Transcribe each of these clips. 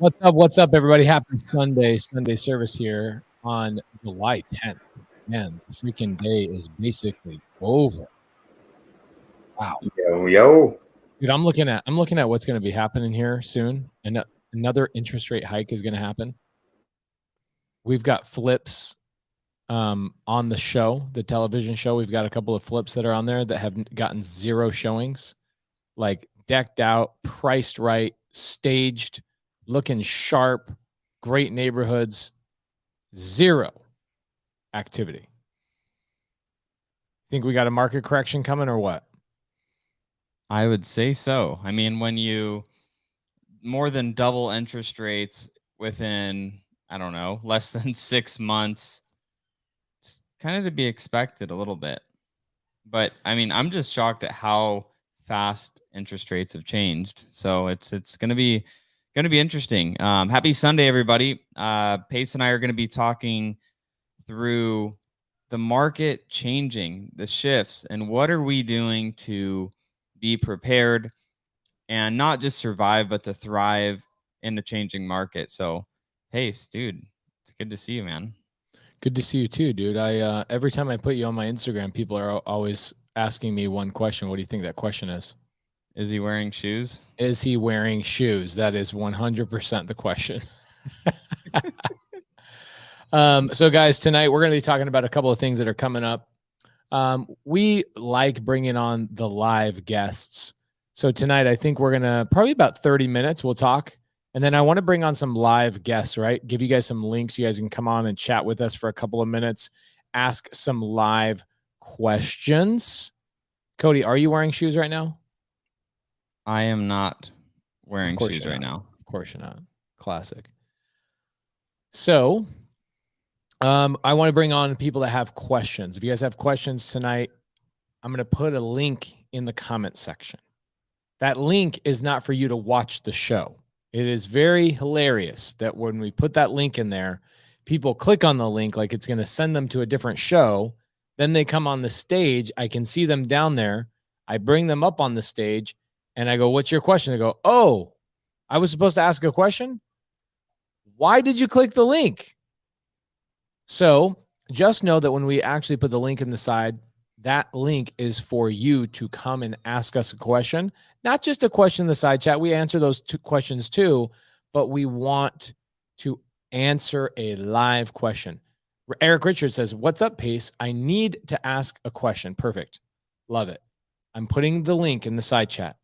What's up, everybody? Happy Sunday service here on July 10th. Man, the freaking day is basically over. Wow. Yo. Dude, I'm looking at what's going to be happening here soon. And another interest rate hike is going to happen. We've got flips on the show, the television show. We've got a couple of flips that are on there that have gotten 0 showings, like decked out, priced right, staged, looking sharp, great neighborhoods, 0 activity. Think we got a market correction coming or what? I would say so. I mean, when you more than double interest rates within, I don't know, less than 6 months, it's kind of to be expected a little bit. But I mean, I'm just shocked at how fast interest rates have changed. So it's going to be interesting. Happy Sunday, everybody. Pace and I are going to be talking through the market changing, the shifts, and what are we doing to be prepared and not just survive, but to thrive in the changing market. So, Pace, dude, it's good to see you, man. Good to see you too, dude. I every time I put you on my Instagram, people are always asking me one question. What do you think that question is? Is he wearing shoes? Is he wearing shoes? That is 100% the question. So guys, tonight we're going to be talking about a couple of things that are coming up. We like bringing on the live guests. So tonight, I think we're going to probably about 30 minutes. We'll talk. And then I want to bring on some live guests, right? Give you guys some links. You guys can come on and chat with us for a couple of minutes. Ask some live questions. Cody, are you wearing shoes right now? I am not wearing shoes right now. Of course you're not. Classic. So I want to bring on people that have questions. If you guys have questions tonight, I'm going to put a link in the comment section. That link is not for you to watch the show. It is very hilarious that when we put that link in there, people click on the link like it's going to send them to a different show. Then they come on the stage. I can see them down there. I bring them up on the stage and I go, "What's your question?" They go, "Oh, I was supposed to ask a question? Why did you click the link?" So just know that when we actually put the link in the side, that link is for you to come and ask us a question, not just a question in the side chat. We answer those 2 questions too, but we want to answer a live question. Eric Richards says, "What's up, Pace? I need to ask a question." Perfect. Love it. I'm putting the link in the side chat.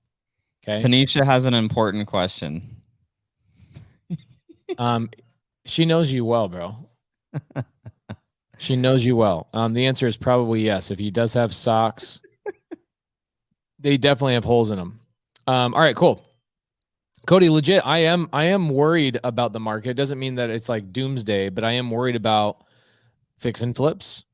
Okay. Tanisha has an important question. She knows you well, bro. She knows you well. The answer is probably yes. If he does have socks, they definitely have holes in them. All right, cool. Cody, legit, I am worried about the market. It doesn't mean that it's like doomsday, but I am worried about fix and flips.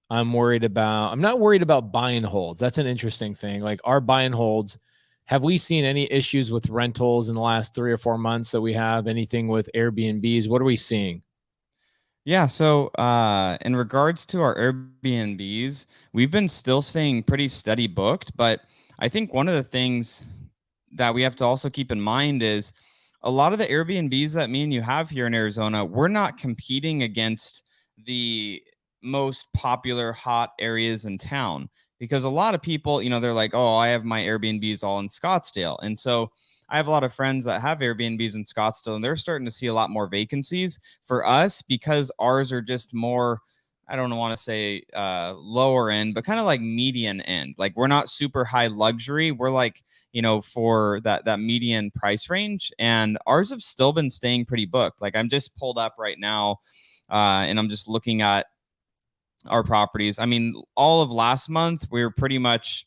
I'm not worried about buy and holds. That's an interesting thing. Like our buy and holds, have we seen any issues with rentals in the last 3 or 4 months that we have? Anything with Airbnbs? What are we seeing? Yeah, so in regards to our Airbnbs, we've been still staying pretty steady booked, but I think one of the things that we have to also keep in mind is a lot of the Airbnbs that me and you have here in Arizona, we're not competing against the most popular hot areas in town, because a lot of people, they're like, "Oh, I have my Airbnbs all in Scottsdale." And so I have a lot of friends that have Airbnbs in Scottsdale, and they're starting to see a lot more vacancies. For us, because ours are just more, I don't want to say lower end, but kind of like median end. Like we're not super high luxury. We're like, for that median price range. And ours have still been staying pretty booked. Like I'm just pulled up right now and I'm just looking at our properties. I mean, all of last month, we were pretty much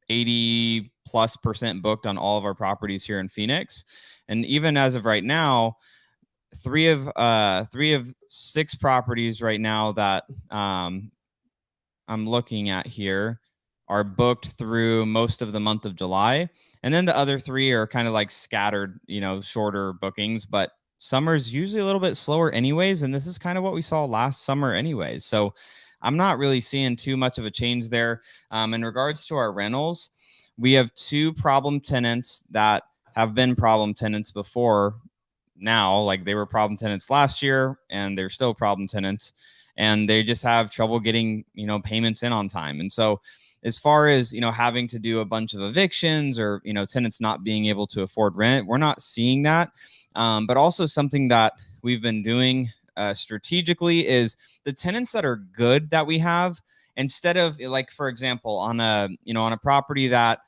80+% booked on all of our properties here in Phoenix. And even as of right now, three of 6 properties right now that I'm looking at here are booked through most of the month of July. And then the other 3 are kind of like scattered, shorter bookings, but summer's usually a little bit slower anyways. And this is kind of what we saw last summer anyways. So I'm not really seeing too much of a change there. In regards to our rentals, we have 2 problem tenants that have been problem tenants before now. Like they were problem tenants last year and they're still problem tenants, and they just have trouble getting, payments in on time. And so as far as, having to do a bunch of evictions or, tenants not being able to afford rent, we're not seeing that. But also something that we've been doing strategically is the tenants that are good that we have, instead of, like, for example, on a property that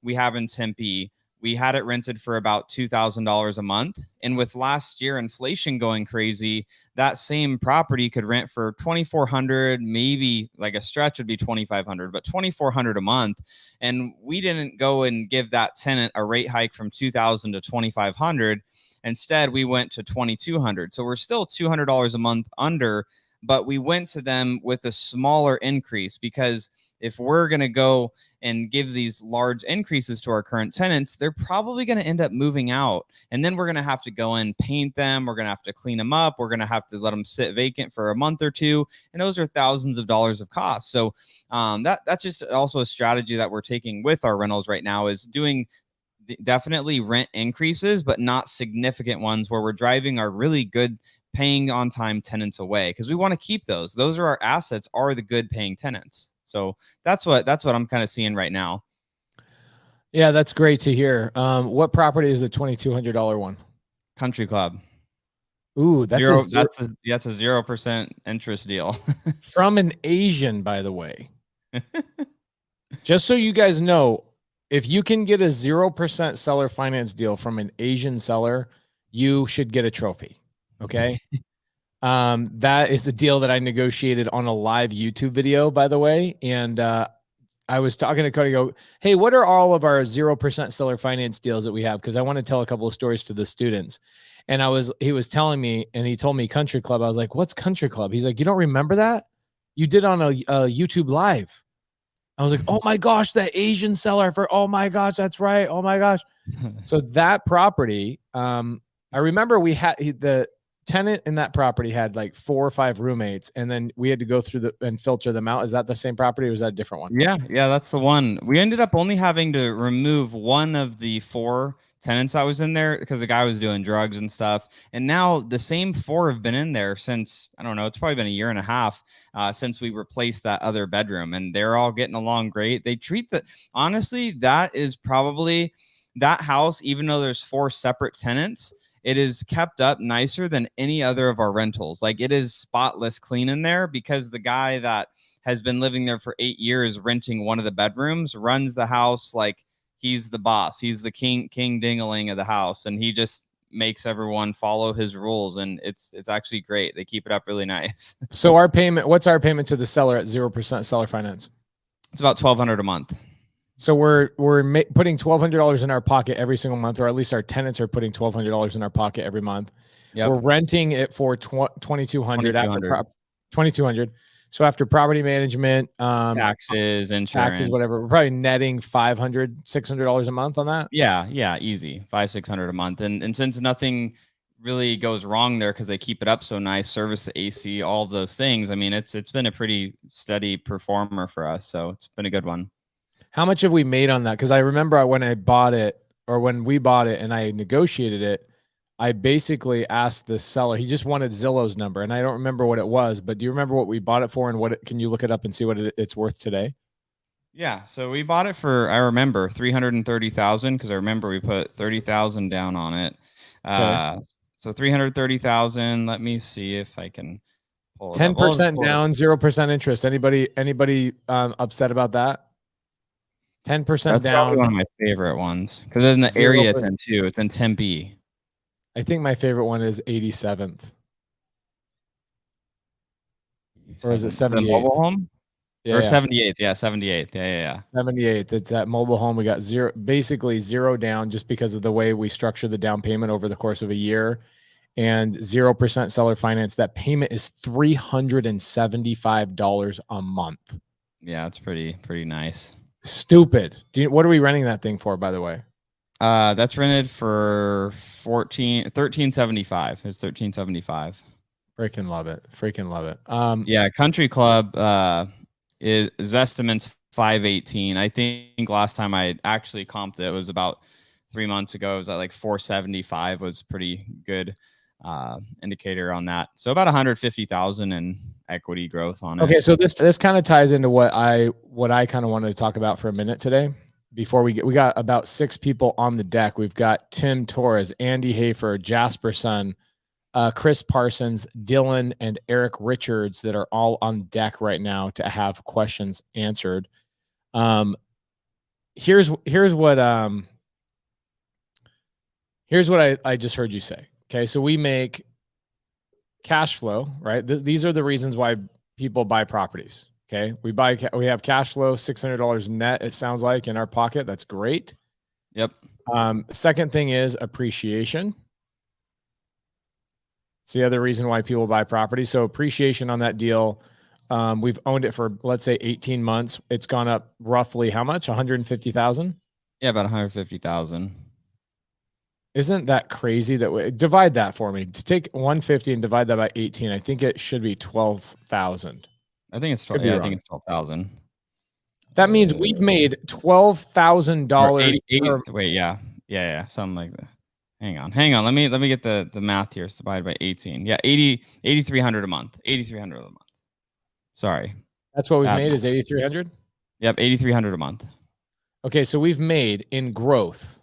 we have in Tempe, we had it rented for about $2,000 a month. And with last year inflation going crazy, that same property could rent for $2,400, maybe like a stretch would be $2,500, but $2,400 a month. And we didn't go and give that tenant a rate hike from $2,000 to $2,500. Instead, we went to $2,200. So we're still $200 a month under, but we went to them with a smaller increase, because if we're going to go and give these large increases to our current tenants, they're probably going to end up moving out. And then we're going to have to go and paint them. We're going to have to clean them up. We're going to have to let them sit vacant for a month or two. And those are thousands of dollars of costs. So that's just also a strategy that we're taking with our rentals right now, is doing definitely rent increases, but not significant ones where we're driving our really good paying on time tenants away, because we want to keep those. Those are our assets, are the good paying tenants. So that's what I'm kind of seeing right now. Yeah, that's great to hear. What property is the $2,200 one? Country Club. Ooh, that's a 0% interest deal. From an Asian, by the way. Just so you guys know, if you can get a 0% seller finance deal from an Asian seller, you should get a trophy. Okay. That is a deal that I negotiated on a live YouTube video, by the way. And I was talking to Cody, go, hey, what are all of our 0% seller finance deals that we have? Because I want to tell a couple of stories to the students. And he was telling me, and he told me Country Club. I was like, what's Country Club? He's like, you don't remember that? You did on a YouTube live. I was like, oh my gosh, that Asian seller oh my gosh, that's right. Oh my gosh. So that property, I remember we had the tenant in that property had like 4 or 5 roommates, and then we had to go through and filter them out. Is that the same property, or was that a different one? Yeah, that's the one. We ended up only having to remove one of the 4 tenants that was in there because the guy was doing drugs and stuff. And now the same 4 have been in there since, I don't know, it's probably been a year and a half since we replaced that other bedroom, and they're all getting along great. They treat honestly, that is probably that house, even though there's 4 separate tenants, it is kept up nicer than any other of our rentals. Like, it is spotless clean in there, because the guy that has been living there for 8 years renting one of the bedrooms runs the house like he's the boss. He's the king ding-a-ling of the house, and he just makes everyone follow his rules, and it's actually great. They keep it up really nice. So what's our payment to the seller at 0% seller finance? It's about $1,200 a month. So we're putting $1,200 in our pocket every single month, or at least our tenants are putting $1,200 in our pocket every month. Yep. We're renting it for $2,200 after $2,200. So after property management, taxes, insurance, whatever, we're probably netting $500, $600 a month on that. Yeah, easy, $500-$600 a month. And since nothing really goes wrong there, because they keep it up so nice, service the AC, all those things. I mean, it's been a pretty steady performer for us, so it's been a good one. How much have we made on that? Because I remember when we bought it, and I negotiated it, I basically asked the seller, he just wanted Zillow's number, and I don't remember what it was, but do you remember what we bought it for, and can you look it up and see what it's worth today? Yeah, so we bought it for, I remember, $330,000, because I remember we put $30,000 down on it. Okay. So $330,000. Let me see if I can pull it 10% down, 0% interest. Anybody upset about that? 10% That's down. Probably one of my favorite ones, because it's in the area then too. It's in Tempe. I think my favorite one is 87th. Or is it 78th? Mobile home? Yeah, or 78th. Yeah, 78th. Yeah. 78th. It's that mobile home. We got basically zero down, just because of the way we structure the down payment over the course of a year, and 0% seller finance. That payment is $375 a month. Yeah, it's pretty nice. Stupid. What are we renting that thing for, by the way? That's rented for $1375. It's $1375. Freaking love it. Yeah, Country Club is estimates $518. I think last time I actually comped it was about 3 months ago. It was at like 475 was pretty good indicator on that. So about 150,000 in equity growth on it. Okay, so this kind of ties into what I kind of wanted to talk about for a minute today. Before we got about 6 people on the deck. We've got Tim Torres, Andy Hafer, Jasper Sun, Chris Parsons, Dylan, and Eric Richards that are all on deck right now to have questions answered. Here's what I just heard you say. Okay, so we make cash flow, right? These are the reasons why people buy properties. Okay, we have cash flow, $600 net. It sounds like in our pocket. That's great. Yep. Second thing is appreciation. It's the other reason why people buy property. So appreciation on that deal. We've owned it for, let's say, 18 months. It's gone up roughly how much? 150,000? Yeah, about 150,000. Isn't that crazy that we divide that for me? To take 150 and divide that by 18, I think it should be 12,000. I think it's 12. Yeah, I think it's 12,000. That means we've made $12,000. Wait, yeah, something like that. Hang on. Let me get the math here. It's divided by 18. Yeah, 8,300 a month. 8,300 a month. Sorry. That's what we've made is 8,300. Yep, 8,300 a month. Okay, so we've made in growth,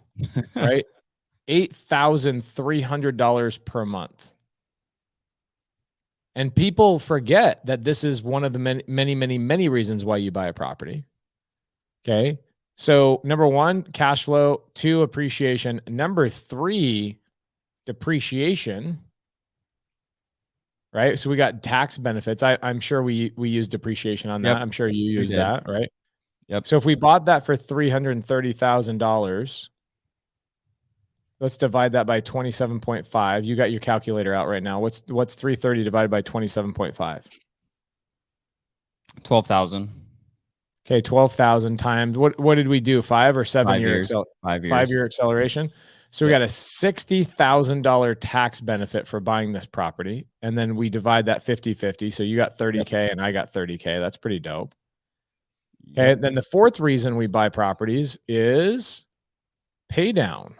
right? $8,300 per month. And people forget that this is one of the many reasons why you buy a property. Okay. So number 1, cash flow. 2, appreciation. Number 3, depreciation. Right. So we got tax benefits. I'm sure we use depreciation on that. Yep. I'm sure you use that, right? Yep. So if we bought that for $330,000, let's divide that by 27.5. You got your calculator out right now. What's 330 divided by 27.5? 12,000. Okay, 12,000 times. What did we do? 5 or 7 years? 5 years. 5 year acceleration. So we got a $60,000 tax benefit for buying this property. And then we divide that 50-50. So you got 30K and I got 30K. That's pretty dope. Okay. Then the fourth reason we buy properties is pay down.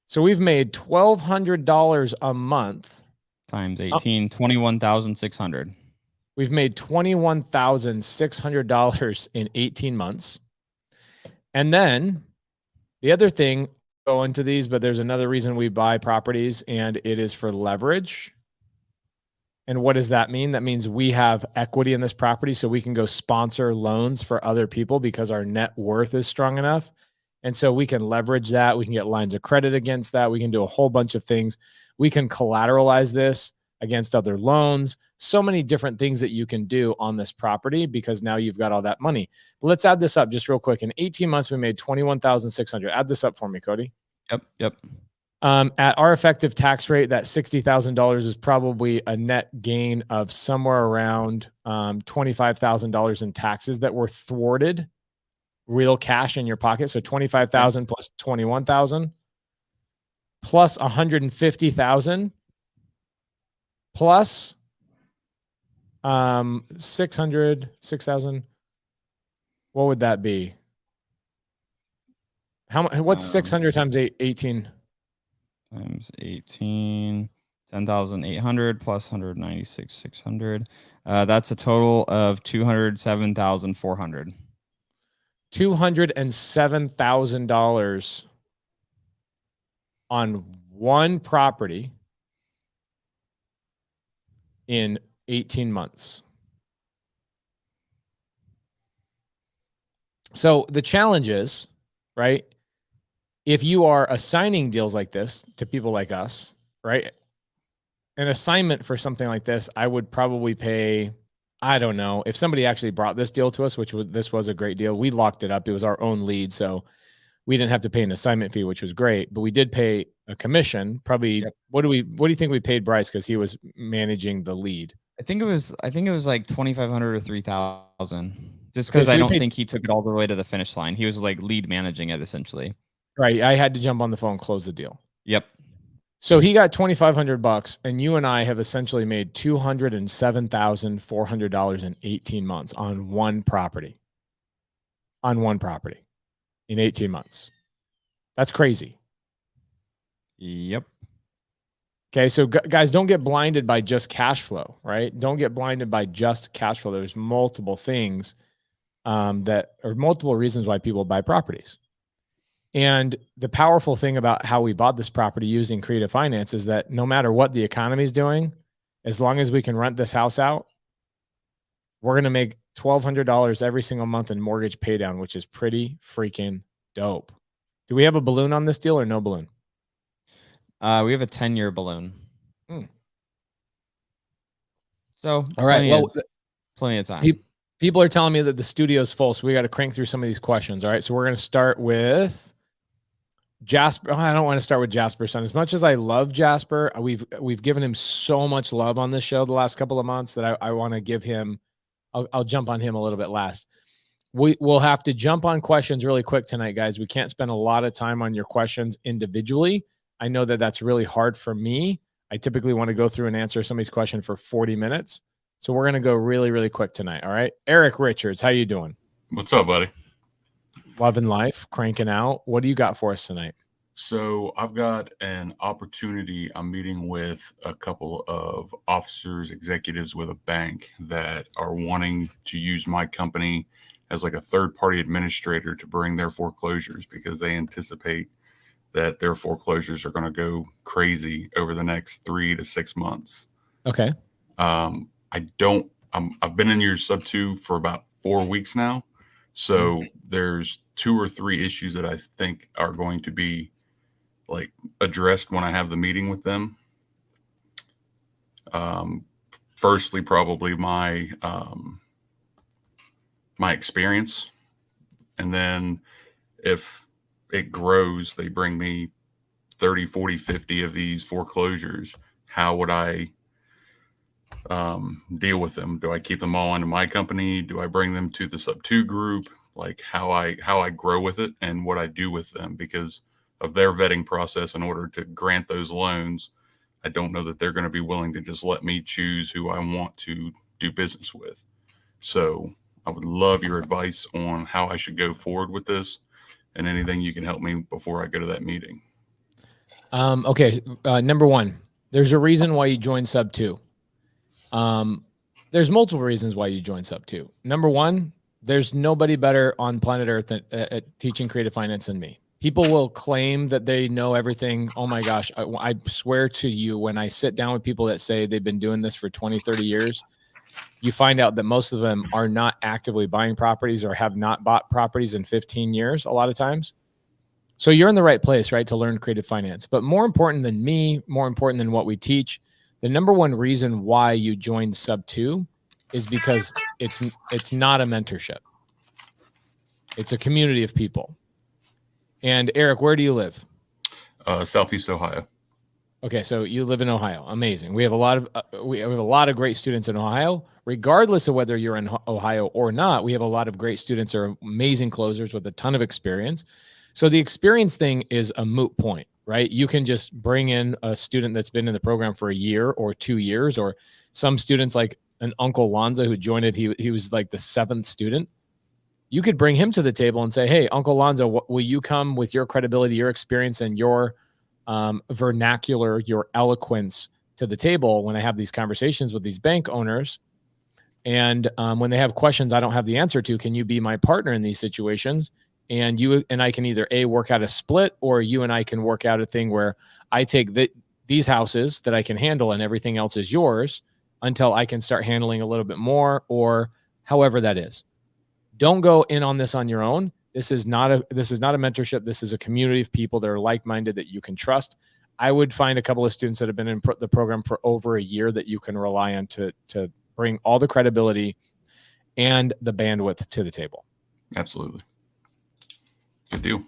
So we've made $1,200 a month times 18, 21,600. We've made $21,600 in 18 months. And then the other thing, go into these, but there's another reason we buy properties, and it is for leverage. And what does that mean? That means we have equity in this property, so we can go sponsor loans for other people because our net worth is strong enough. And so we can leverage that. We can get lines of credit against that. We can do a whole bunch of things. We can collateralize this against other loans. So many different things that you can do on this property because now you've got all that money. But let's add this up just real quick. In 18 months, we made $21,600. Add this up for me, Cody. Yep. At our effective tax rate, that $60,000 is probably a net gain of somewhere around $25,000 in taxes that were thwarted. Real cash in your pocket. So 25,000 plus 21,000 plus 150,000 plus 6,000. What would that be? What's 600 times 18? Times 18, 10,800 plus 196,600. That's a total of 207,400. $207,000 on one property in 18 months. So the challenge is, right? If you are assigning deals like this to people like us, right? An assignment for something like this, I would probably pay, I don't know, if somebody actually brought this deal to us, this was a great deal. We locked it up. It was our own lead. So we didn't have to pay an assignment fee, which was great, but we did pay a commission. Probably, what do you think we paid Bryce? Cause he was managing the lead. I think it was like 2,500 or 3,000 just because I don't think he took it all the way to the finish line. He was like lead managing it essentially. Right. I had to jump on the phone, close the deal. Yep. So he got $2,500 and you and I have essentially made $207,400 in 18 months on one property. In 18 months. That's crazy. Yep. Okay, so guys, don't get blinded by just cash flow, right? Don't get blinded by just cash flow. There's multiple things that are multiple reasons why people buy properties. And the powerful thing about how we bought this property using creative finance is that no matter what the economy is doing, as long as we can rent this house out, we're going to make $1,200 every single month in mortgage pay down, which is pretty freaking dope. Do we have a balloon on this deal or no balloon? We have a 10-year balloon. So, all right. Well, plenty of time. People are telling me that the studio is full, so we got to crank through some of these questions. All right. So we're going to start with Jasper. I don't want to start with Jasper's son. As much as I love Jasper, we've given him so much love on this show the last couple of months that I want to give him. I'll jump on him a little bit last. We'll have to jump on questions really quick tonight, guys. We can't spend a lot of time on your questions individually. I know that that's really hard for me. I typically want to go through and answer somebody's question for 40 minutes. So we're going to go really, really quick tonight. All right. Eric Richards, how you doing? What's up, buddy? Loving life, cranking out. What do you got for us tonight? So I've got an opportunity. I'm meeting with a couple of officers, executives with a bank that are wanting to use my company as like a third-party administrator to bring their foreclosures because they anticipate that their foreclosures are going to go crazy over the next 3 to 6 months. Okay. I've been in your sub 2 for about 4 weeks now. So there's 2 or 3 issues that I think are going to be like addressed when I have the meeting with them. Firstly, probably my experience. And then if it grows, they bring me 30, 40, 50 of these foreclosures. How would I deal with them? Do I keep them all into my company? Do I bring them to the sub 2 group? Like how I grow with it and what I do with them because of their vetting process in order to grant those loans. I don't know that they're going to be willing to just let me choose who I want to do business with. So I would love your advice on how I should go forward with this and anything you can help me before I go to that meeting. Okay. Number one, there's a reason why you joined sub 2. There's multiple reasons why you joined sub 2. Number one, there's nobody better on planet Earth at teaching creative finance than me. People will claim that they know everything. Oh my gosh. I swear to you, when I sit down with people that say they've been doing this for 20, 30 years, you find out that most of them are not actively buying properties or have not bought properties in 15 years a lot of times. So you're in the right place, right, to learn creative finance. But more important than me, more important than what we teach, the number one reason why you joined sub 2 is because it's not a mentorship. It's a community of people. And Eric, where do you live? Southeast Ohio. Okay, so you live in Ohio. Amazing. We have a lot of great students in Ohio. Regardless of whether you're in Ohio or not, we have a lot of great students who are amazing closers with a ton of experience. So the experience thing is a moot point, right? You can just bring in a student that's been in the program for a year or 2 years, or some students like an Uncle Lonza who joined it. He was like the 7th student. You could bring him to the table and say, hey, Uncle Lonzo, will you come with your credibility, your experience, and your vernacular, your eloquence to the table when I have these conversations with these bank owners? And when they have questions I don't have the answer to, can you be my partner in these situations? And you and I can either work out a split, or you and I can work out a thing where I take these houses that I can handle and everything else is yours until I can start handling a little bit more, or however that is. Don't go in on this on your own. This is not a mentorship. This is a community of people that are like-minded that you can trust. I would find a couple of students that have been in the program for over a year that you can rely on to bring all the credibility and the bandwidth to the table. Absolutely. Good deal.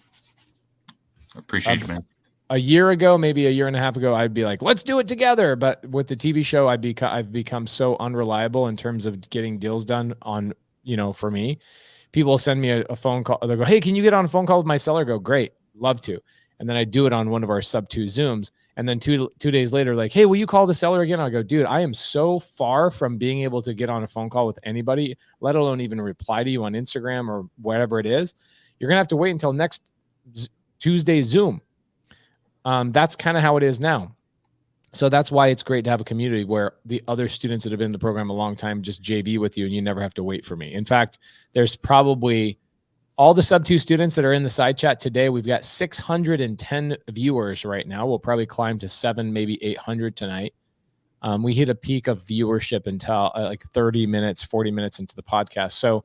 I appreciate you, man. A year ago, maybe a year and a half ago, I'd be like, let's do it together. But with the TV show, I've become so unreliable in terms of getting deals done on, for me. People send me a phone call. They'll go, hey, can you get on a phone call with my seller? I go, great, love to. And then I do it on one of our sub 2 Zooms. And then two days later, like, hey, will you call the seller again? I go, dude, I am so far from being able to get on a phone call with anybody, let alone even reply to you on Instagram or whatever it is. You're going to have to wait until next Tuesday Zoom. That's kind of how it is now. So that's why it's great to have a community where the other students that have been in the program a long time just JV with you and you never have to wait for me. In fact, there's probably all the sub 2 students that are in the side chat today. We've got 610 viewers right now. We'll probably climb to 700, maybe 800 tonight. We hit a peak of viewership until like 30 minutes, 40 minutes into the podcast. So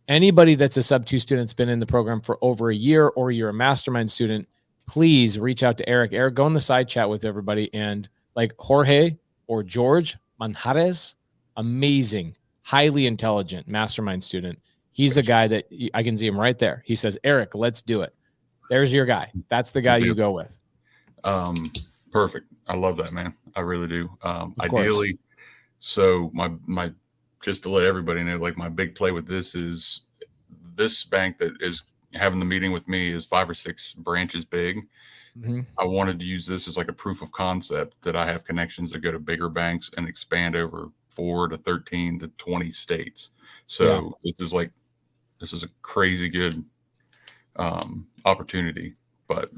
anybody that's a sub 2 student's been in the program for over a year, or you're a mastermind student, please reach out to Eric. Eric, go in the side chat with everybody. And like Jorge or George Manjares, amazing, highly intelligent mastermind student. He's a guy that I can see him right there. He says, Eric, let's do it. There's your guy. That's the guy you go with. Perfect. I love that, man. I really do. Ideally, so my just to let everybody know, like my big play with this is this bank that is having the meeting with me is 5 or 6 branches big. Mm-hmm. I wanted to use this as like a proof of concept that I have connections that go to bigger banks and expand over 4 to 13 to 20 states. So this is a crazy good opportunity. But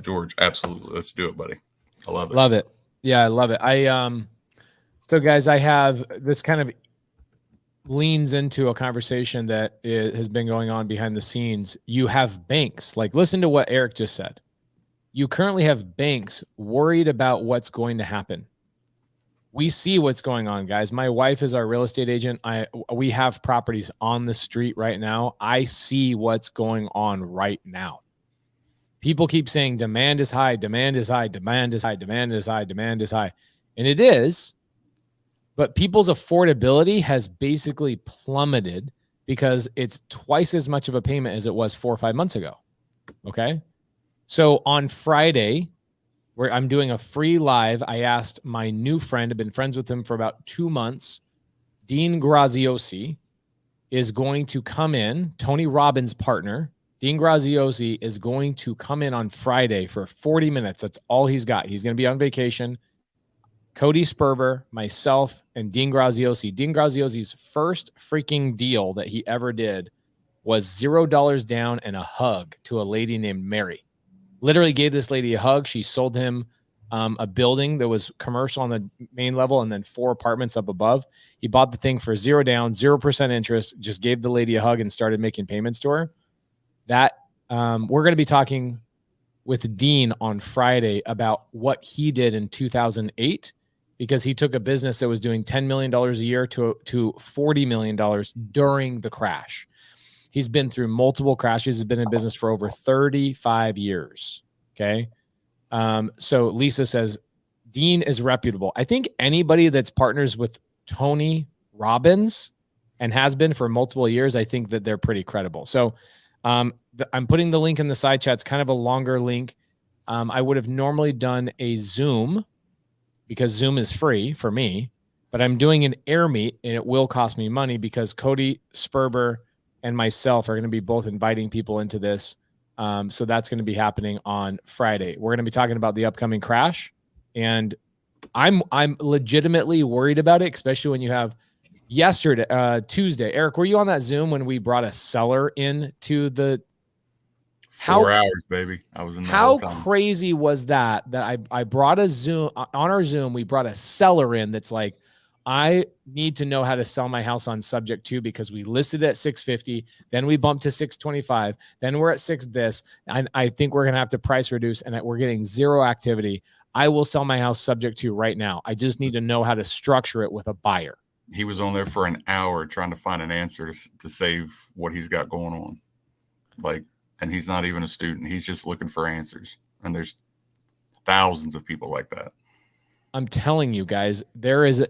George, absolutely, let's do it, buddy. I love it. Love it. Yeah, I love it. So guys, I have this kind of leans into a conversation that has been going on behind the scenes. You have banks, like, listen to what Eric just said. You currently have banks worried about what's going to happen. We see what's going on, guys. My wife is our real estate agent. We have properties on the street right now. I see what's going on right now. People keep saying demand is high, demand is high, demand is high, demand is high, demand is high. And it is, but people's affordability has basically plummeted because it's twice as much of a payment as it was 4 or 5 months ago. Okay. So on Friday, where I'm doing a free live, I asked my new friend, I've been friends with him for about 2 months, Dean Graziosi is going to come in, Tony Robbins' partner. Dean Graziosi is going to come in on Friday for 40 minutes. That's all he's got. He's going to be on vacation. Cody Sperber, myself, and Dean Graziosi. Dean Graziosi's first freaking deal that he ever did was $0 down and a hug to a lady named Mary. Literally gave this lady a hug. She sold him a building that was commercial on the main level and then 4 apartments up above. He bought the thing for $0 down, 0% interest, just gave the lady a hug and started making payments to her. That we're going to be talking with Dean on Friday about what he did in 2008, because he took a business that was doing $10 million a year to $40 million during the crash. He's been through multiple crashes. He's been in business for over 35 years. Okay. So Lisa says, Dean is reputable. I think anybody that's partners with Tony Robbins and has been for multiple years, I think that they're pretty credible. So I'm putting the link in the side chat. It's kind of a longer link. I would have normally done a Zoom because Zoom is free for me, but I'm doing an air meet and it will cost me money because Cody Sperber and myself are going to be both inviting people into this. So that's going to be happening on Friday. We're going to be talking about the upcoming crash, and I'm legitimately worried about it, especially when you have Tuesday. Eric, were you on that Zoom when we brought a seller into the 4 hours, baby? I was in there. How crazy was that I brought a Zoom on our Zoom. We brought a seller in that's like, I need to know how to sell my house on subject to, because we listed at 650, then we bumped to 625, then we're at 6 this, and I think we're going to have to price reduce, and we're getting 0 activity. I will sell my house subject to right now. I just need to know how to structure it with a buyer. He was on there for an hour trying to find an answer to save what he's got going on. And he's not even a student. He's just looking for answers. And there's thousands of people like that. I'm telling you guys, there is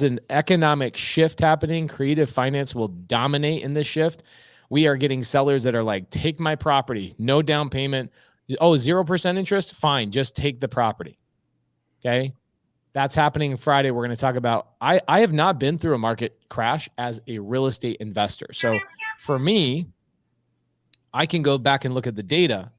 an economic shift happening. Creative finance will dominate in this shift. We are getting sellers that are like, take my property, no down payment. Oh, 0% interest? Fine. Just take the property. Okay. That's happening Friday. We're going to talk about, I have not been through a market crash as a real estate investor. So for me, I can go back and look at the data,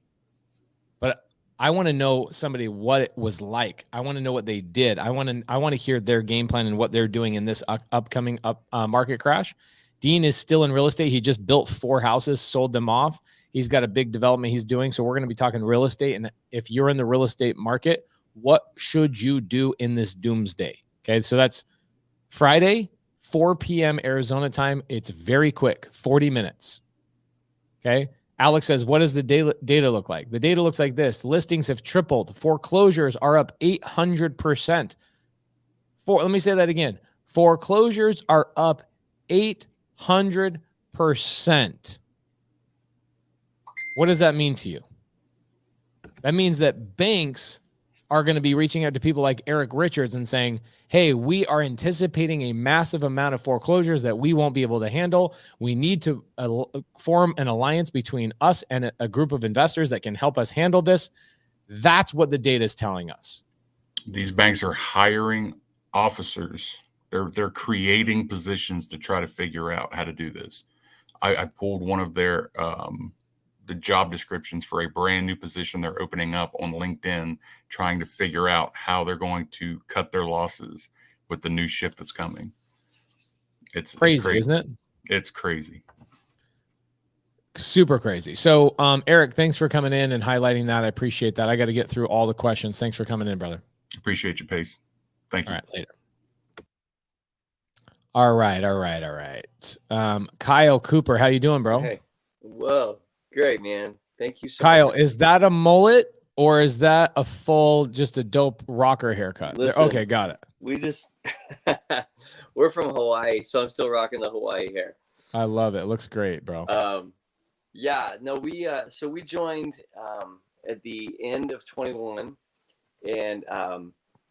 but I want to know somebody what it was like. I want to know what they did. I want to hear their game plan and what they're doing in this upcoming market crash. Dean is still in real estate. He just built 4 houses, sold them off. He's got a big development he's doing. So we're going to be talking real estate. And if you're in the real estate market, what should you do in this doomsday? Okay. So that's Friday, 4 p.m. Arizona time. It's very quick, 40 minutes. Okay. Alex says, what does the data look like? The data looks like this. Listings have tripled. Foreclosures are up 800%. Let me say that again. Foreclosures are up 800%. What does that mean to you? That means that banks are going to be reaching out to people like Eric Richards and saying, hey, we are anticipating a massive amount of foreclosures that we won't be able to handle. We need to form an alliance between us and a group of investors that can help us handle this. That's what the data is telling us. These banks are hiring officers. They're creating positions to try to figure out how to do this. I pulled one of their the job descriptions for a brand new position they're opening up on LinkedIn, trying to figure out how they're going to cut their losses with the new shift that's coming. It's crazy, isn't it? It's crazy. Super crazy. So, Eric, thanks for coming in and highlighting that. I appreciate that. I got to get through all the questions. Thanks for coming in, brother. Appreciate you, Pace. Thank you. All right, later. All right. Kyle Cooper, how you doing, bro? Hey, whoa, great, man. Thank you so Kyle, much. is that a mullet or is that a full, just a dope rocker haircut? Listen, okay, got it. We just, we're from Hawaii, so I'm still rocking the Hawaii hair. I love it. Looks great, bro. Yeah, no, so we joined at the end of 21, and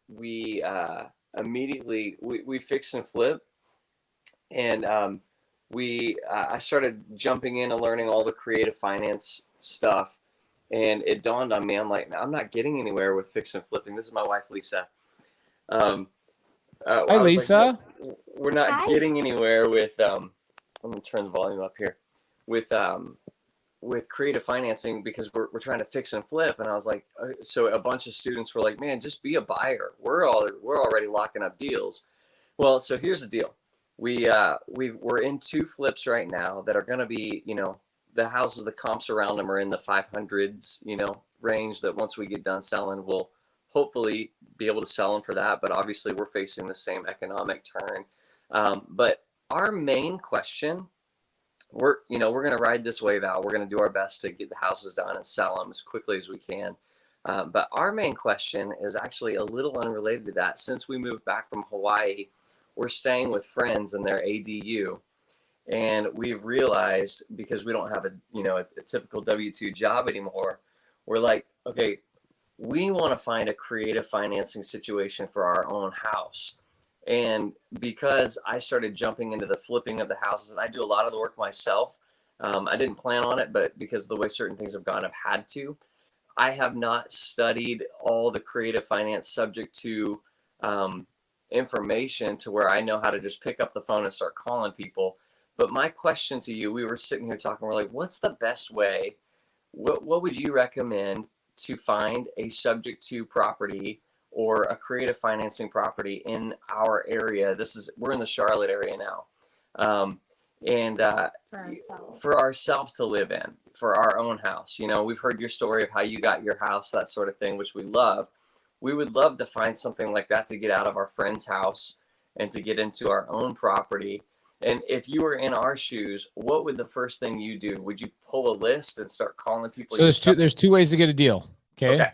we immediately, we fix and flip, and I started jumping in and learning all the creative finance stuff. And it dawned on me, I'm like, I'm not getting anywhere with fix and flipping. This is my wife, Lisa. Hi, Lisa. Like, we're not getting anywhere with, I'm going to turn the volume up here, with creative financing because we're trying to fix and flip. And I was like, so a bunch of students were like, man, just be a buyer. We're already locking up deals. Well, so here's the deal. We're in 2 flips right now that are going to be, the houses, the comps around them are in the 500s, range, that once we get done selling, we'll hopefully be able to sell them for that. But obviously we're facing the same economic turn. But our main question, we're going to ride this wave out. We're going to do our best to get the houses done and sell them as quickly as we can. But our main question is actually a little unrelated to that. Since we moved back from Hawaii, we're staying with friends in their ADU. And we've realized, because we don't have a typical W-2 job anymore, we're like, okay, we want to find a creative financing situation for our own house. And because I started jumping into the flipping of the houses, and I do a lot of the work myself, I didn't plan on it, but because of the way certain things have gone, I've had to. I have not studied all the creative finance subject to information to where I know how to just pick up the phone and start calling people. But my question to you, we were sitting here talking, we're like, what's the best way? What would you recommend to find a subject to property or a creative financing property in our area? We're in the Charlotte area now. For ourselves to live in, for our own house. We've heard your story of how you got your house, that sort of thing, which we love. We would love to find something like that to get out of our friend's house and to get into our own property. And if you were in our shoes, what would the first thing you do? Would you pull a list and start calling people? So there's two ways to get a deal. Okay.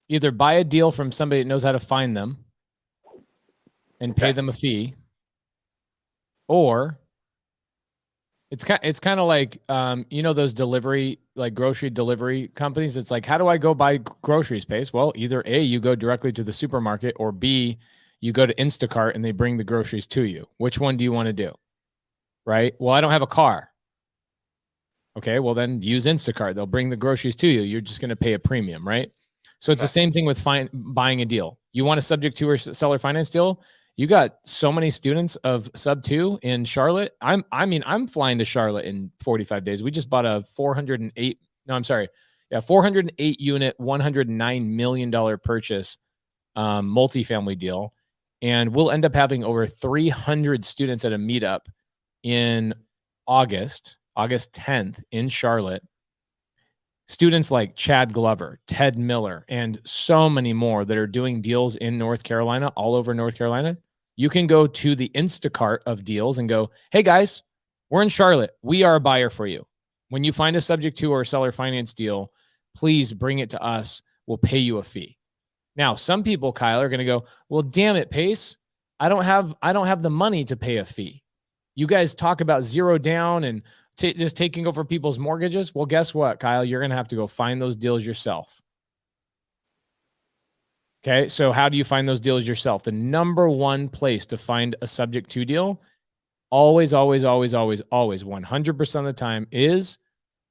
Either buy a deal from somebody that knows how to find them and pay them a fee, or it's kind of like, those delivery, like grocery delivery companies. It's like, how do I go buy groceries, Pace? Well, either A, you go directly to the supermarket, or B, you go to Instacart and they bring the groceries to you. Which one do you want to do? Right? Well, I don't have a car. Okay, well then use Instacart. They'll bring the groceries to you. You're just going to pay a premium, right? So it's the same thing with buying a deal. You want a subject to or seller finance deal? You got so many students of sub 2 in Charlotte. I'm flying to Charlotte in 45 days. We just bought a 408 unit, $109 million purchase, multifamily deal. And we'll end up having over 300 students at a meetup in August 10th in Charlotte. students like Chad Glover, Ted Miller, and so many more that are doing deals in North Carolina, all over North Carolina. You can go to the Instacart of deals and go, hey guys, we're in Charlotte. We are a buyer for you. When you find a subject to or seller finance deal, please bring it to us. We'll pay you a fee. Now, some people, Kyle, are going to go, well, damn it, Pace. I don't have the money to pay a fee. You guys talk about zero down and just taking over people's mortgages. Well, guess what, Kyle? You're going to have to go find those deals yourself. Okay. So how do you find those deals yourself? The number one place to find a subject to deal, always, 100% of the time, is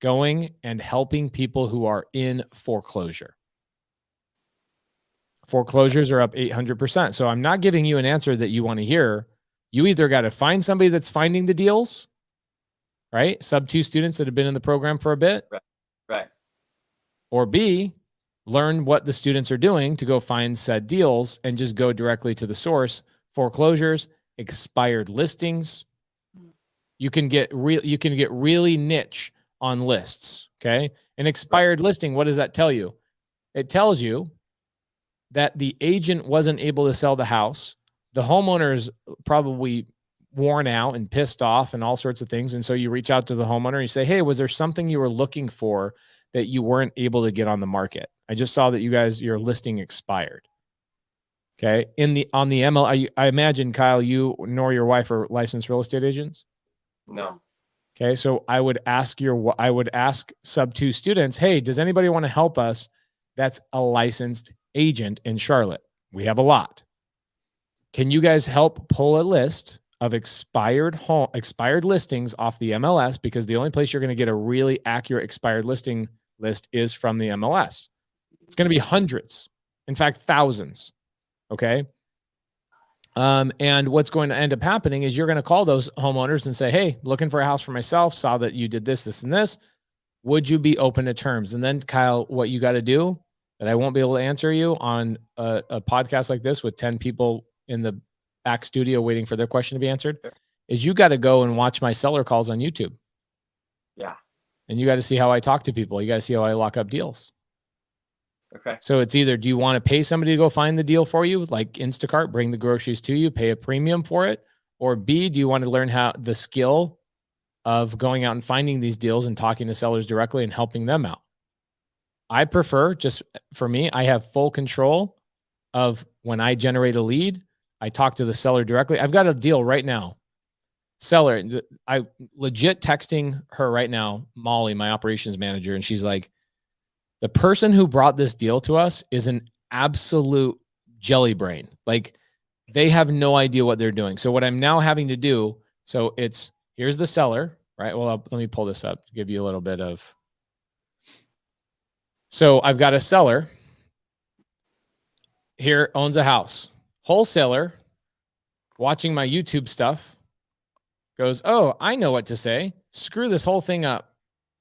going and helping people who are in foreclosure. Foreclosures are up 800%. So I'm not giving you an answer that you want to hear. You either got to find somebody that's finding the deals, right? Sub 2 students that have been in the program for a bit. Right. Or B, learn what the students are doing to go find said deals and just go directly to the source. Foreclosures, expired listings. You can get really niche on lists. Okay. An expired listing, what does that tell you? It tells you that the agent wasn't able to sell the house. The homeowner's probably worn out and pissed off and all sorts of things. And so you reach out to the homeowner and you say, hey, was there something you were looking for that you weren't able to get on the market? I just saw that your listing expired. Okay. On the ML, I imagine, Kyle, you nor your wife are licensed real estate agents? No. Okay. So I would ask sub 2 students, hey, does anybody want to help us that's a licensed agent in Charlotte? We have a lot. Can you guys help pull a list of expired listings off the MLS? Because the only place you're going to get a really accurate expired listing list is from the MLS. It's going to be hundreds, in fact, thousands. Okay. And what's going to end up happening is you're going to call those homeowners and say, hey, looking for a house for myself, saw that you did this, this, and this. Would you be open to terms? And then, Kyle, what you got to do that I won't be able to answer you on a podcast like this with 10 people in the back studio waiting for their question to be answered, is you got to go and watch my seller calls on YouTube. Yeah. And you got to see how I talk to people. You got to see how I lock up deals. Okay. So it's either, do you want to pay somebody to go find the deal for you, like Instacart, bring the groceries to you, pay a premium for it? Or B, do you want to learn the skill of going out and finding these deals and talking to sellers directly and helping them out? I prefer, just for me, I have full control of when I generate a lead, I talk to the seller directly. I've got a deal right now. Seller, I legit texting her right now, Molly, my operations manager, and she's like, the person who brought this deal to us is an absolute jelly brain. Like, they have no idea what they're doing. So what I'm now having to do, so here's the seller, right? Well, let me pull this up to give you a little bit of. So I've got a seller here, owns a house. Wholesaler watching my YouTube stuff goes, oh, I know what to say. Screw this whole thing up.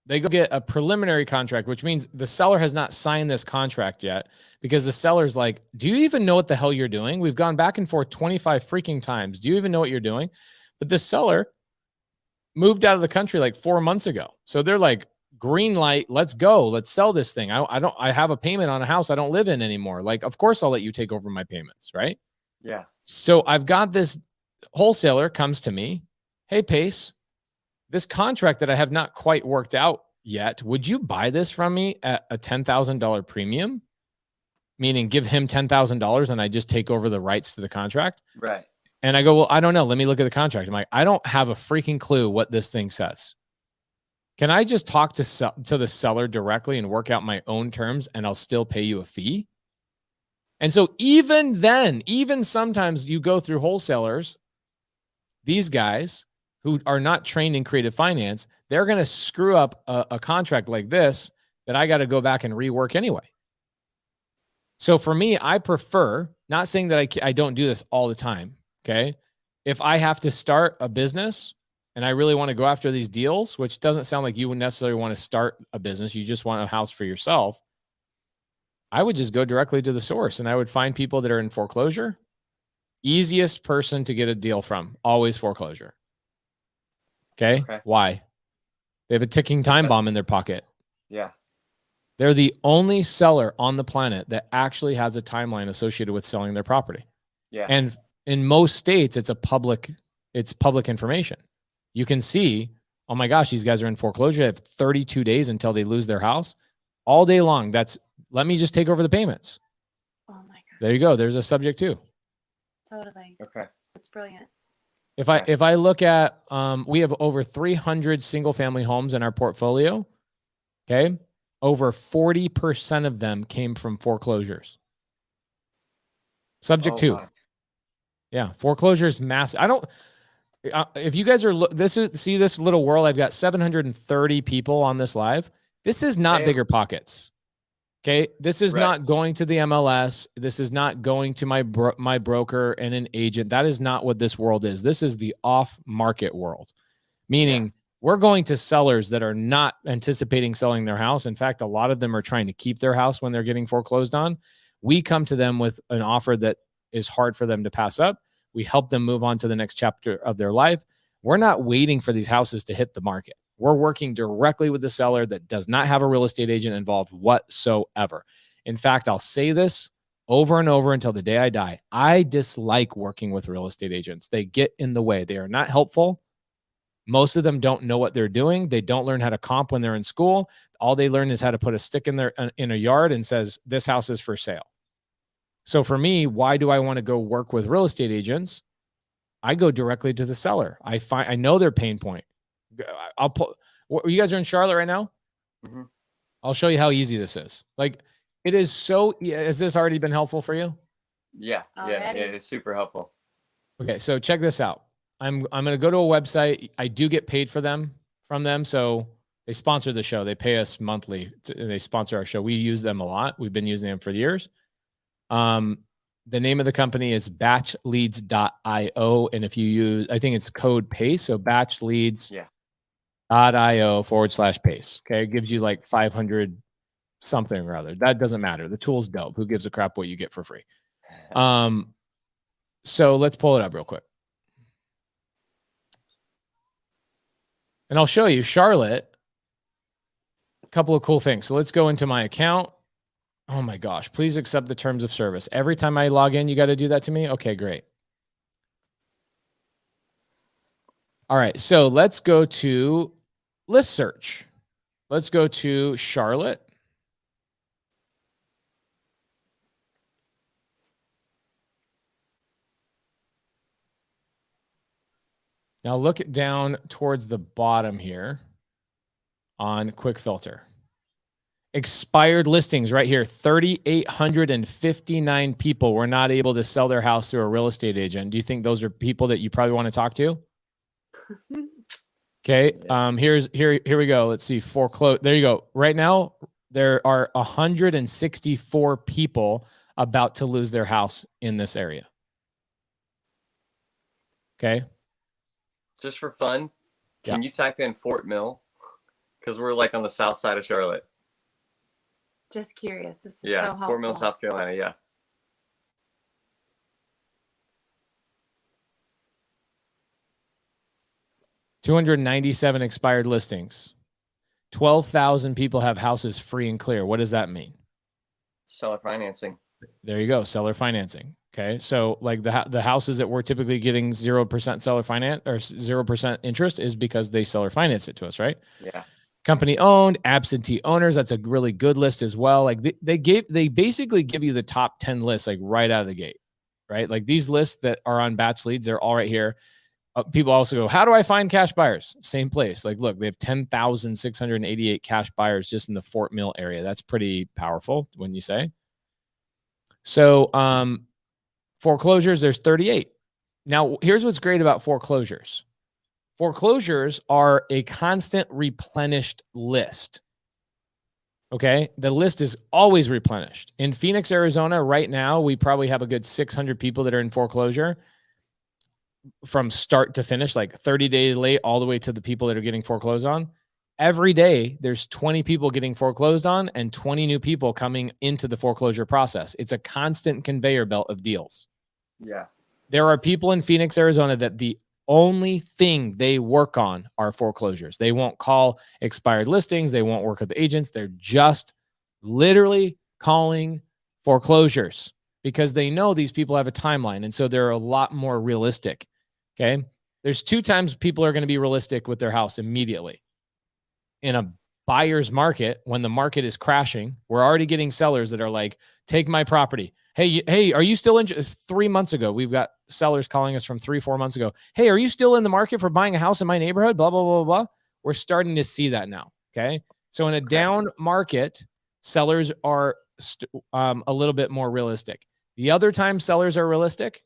They go get a preliminary contract, which means the seller has not signed this contract yet, because the seller's like, do you even know what the hell you're doing? We've gone back and forth 25 freaking times. Do you even know what you're doing? But the seller moved out of the country like 4 months ago. So they're like, green light, let's go. Let's sell this thing. I have a payment on a house I don't live in anymore. Like, of course I'll let you take over my payments, right? Yeah. So I've got this wholesaler comes to me, hey, Pace, this contract that I have not quite worked out yet, would you buy this from me at a $10,000 premium? Meaning give him $10,000 and I just take over the rights to the contract. Right. And I go, well, I don't know. Let me look at the contract. I'm like, I don't have a freaking clue what this thing says. Can I just talk to the seller directly and work out my own terms and I'll still pay you a fee? And so even then, even sometimes you go through wholesalers, these guys who are not trained in creative finance, they're going to screw up a contract like this that I got to go back and rework anyway. So for me, I prefer, not saying that I don't do this all the time, okay? If I have to start a business and I really want to go after these deals, which doesn't sound like you would necessarily want to start a business, you just want a house for yourself, I would just go directly to the source and I would find people that are in foreclosure. Easiest person to get a deal from, always foreclosure. Okay. Why? They have a ticking time bomb in their pocket. Yeah. They're the only seller on the planet that actually has a timeline associated with selling their property. Yeah. And in most states, it's public information. You can see, oh my gosh, these guys are in foreclosure. They have 32 days until they lose their house. All day long, let me just take over the payments. Oh my God. There you go. There's a subject too. Totally. Okay. That's brilliant. If I look at, we have over 300 single family homes in our portfolio. Okay. Over 40% of them came from foreclosures. Subject to. Wow. Yeah. Foreclosure is massive. If you guys are, see this little world, I've got 730 people on this live. This is not bigger pockets. Okay. This is not going to the MLS. This is not going to my broker and an agent. That is not what this world is. This is the off market world, meaning we're going to sellers that are not anticipating selling their house. In fact, a lot of them are trying to keep their house when they're getting foreclosed on. We come to them with an offer that is hard for them to pass up. We help them move on to the next chapter of their life. We're not waiting for these houses to hit the market. We're working directly with the seller that does not have a real estate agent involved whatsoever. In fact, I'll say this over and over until the day I die. I dislike working with real estate agents. They get in the way. They are not helpful. Most of them don't know what they're doing. They don't learn how to comp when they're in school. All they learn is how to put a stick in a yard and says, this house is for sale. So for me, why do I want to go work with real estate agents? I go directly to the seller. I know their pain point. You guys are in Charlotte right now? Mm-hmm. I'll show you how easy this is. Like, it is so, has this already been helpful for you? Yeah. It's super helpful. Okay. So check this out. I'm going to go to a website. I do get paid from them. So they sponsor the show. They pay us monthly. They sponsor our show. We use them a lot. We've been using them for years. The name of the company is batchleads.io. And if you use, I think it's code PACE. So batchleads.io /PACE. Okay. It gives you like 500 something or other. That doesn't matter. The tool's dope. Who gives a crap what you get for free? So let's pull it up real quick. And I'll show you Charlotte, a couple of cool things. So let's go into my account. Oh my gosh, please accept the terms of service. Every time I log in, you got to do that to me? Okay, great. All right, so let's go to list search. Let's go to Charlotte. Now look down towards the bottom here on quick filter. Expired listings right here. 3,859 people were not able to sell their house through a real estate agent. Do you think those are people that you probably want to talk to? Okay. Here we go. Let's see. Foreclose. There you go. Right now, there are 164 people about to lose their house in this area. Okay. Just for fun, can you type in Fort Mill? Because we're like on the south side of Charlotte. Just curious. This is so helpful. Fort Mill, South Carolina. Yeah. $297 expired listings. 12,000 people have houses free and clear. What does that mean? Seller financing. There you go. Seller financing. Okay. So like the houses that we're typically getting 0% seller finance or 0% interest is because they seller finance it to us, right? Yeah. Company owned, absentee owners. That's a really good list as well. Like they basically give you the top 10 lists like right out of the gate, right? Like these lists that are on Batch Leads, they're all right here. People also go, how do I find cash buyers? Same place. Like, look, they have 10,688 cash buyers just in the Fort Mill area. That's pretty powerful when you say. So foreclosures, there's 38. Now, here's what's great about foreclosures. Foreclosures are a constant replenished list. Okay. The list is always replenished. In Phoenix, Arizona, right now, we probably have a good 600 people that are in foreclosure from start to finish, like 30 days late, all the way to the people that are getting foreclosed on. Every day, there's 20 people getting foreclosed on and 20 new people coming into the foreclosure process. It's a constant conveyor belt of deals. Yeah. There are people in Phoenix, Arizona that the only thing they work on are foreclosures. They won't call expired listings. They won't work with the agents. They're just literally calling foreclosures because they know these people have a timeline. And so they're a lot more realistic. Okay. There's 2 times people are going to be realistic with their house immediately. In a buyer's market, when the market is crashing, we're already getting sellers that are like, take my property. Hey, are you still in 3 months ago? We've got sellers calling us from 3-4 months ago. Hey, are you still in the market for buying a house in my neighborhood? Blah, blah, blah, blah. We're starting to see that now. Okay. So in a down market, sellers are a little bit more realistic. The other time sellers are realistic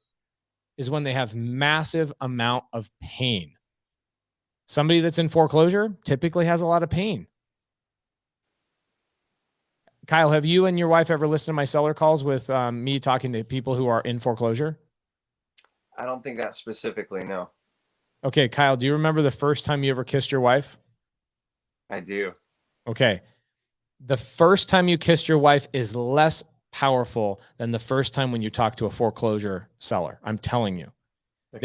is when they have massive amount of pain. Somebody that's in foreclosure typically has a lot of pain. Kyle, have you and your wife ever listened to my seller calls with me talking to people who are in foreclosure? I don't think that specifically, no. Okay, Kyle, do you remember the first time you ever kissed your wife? I do. Okay. The first time you kissed your wife is less powerful than the first time when you talk to a foreclosure seller. I'm telling you. Okay.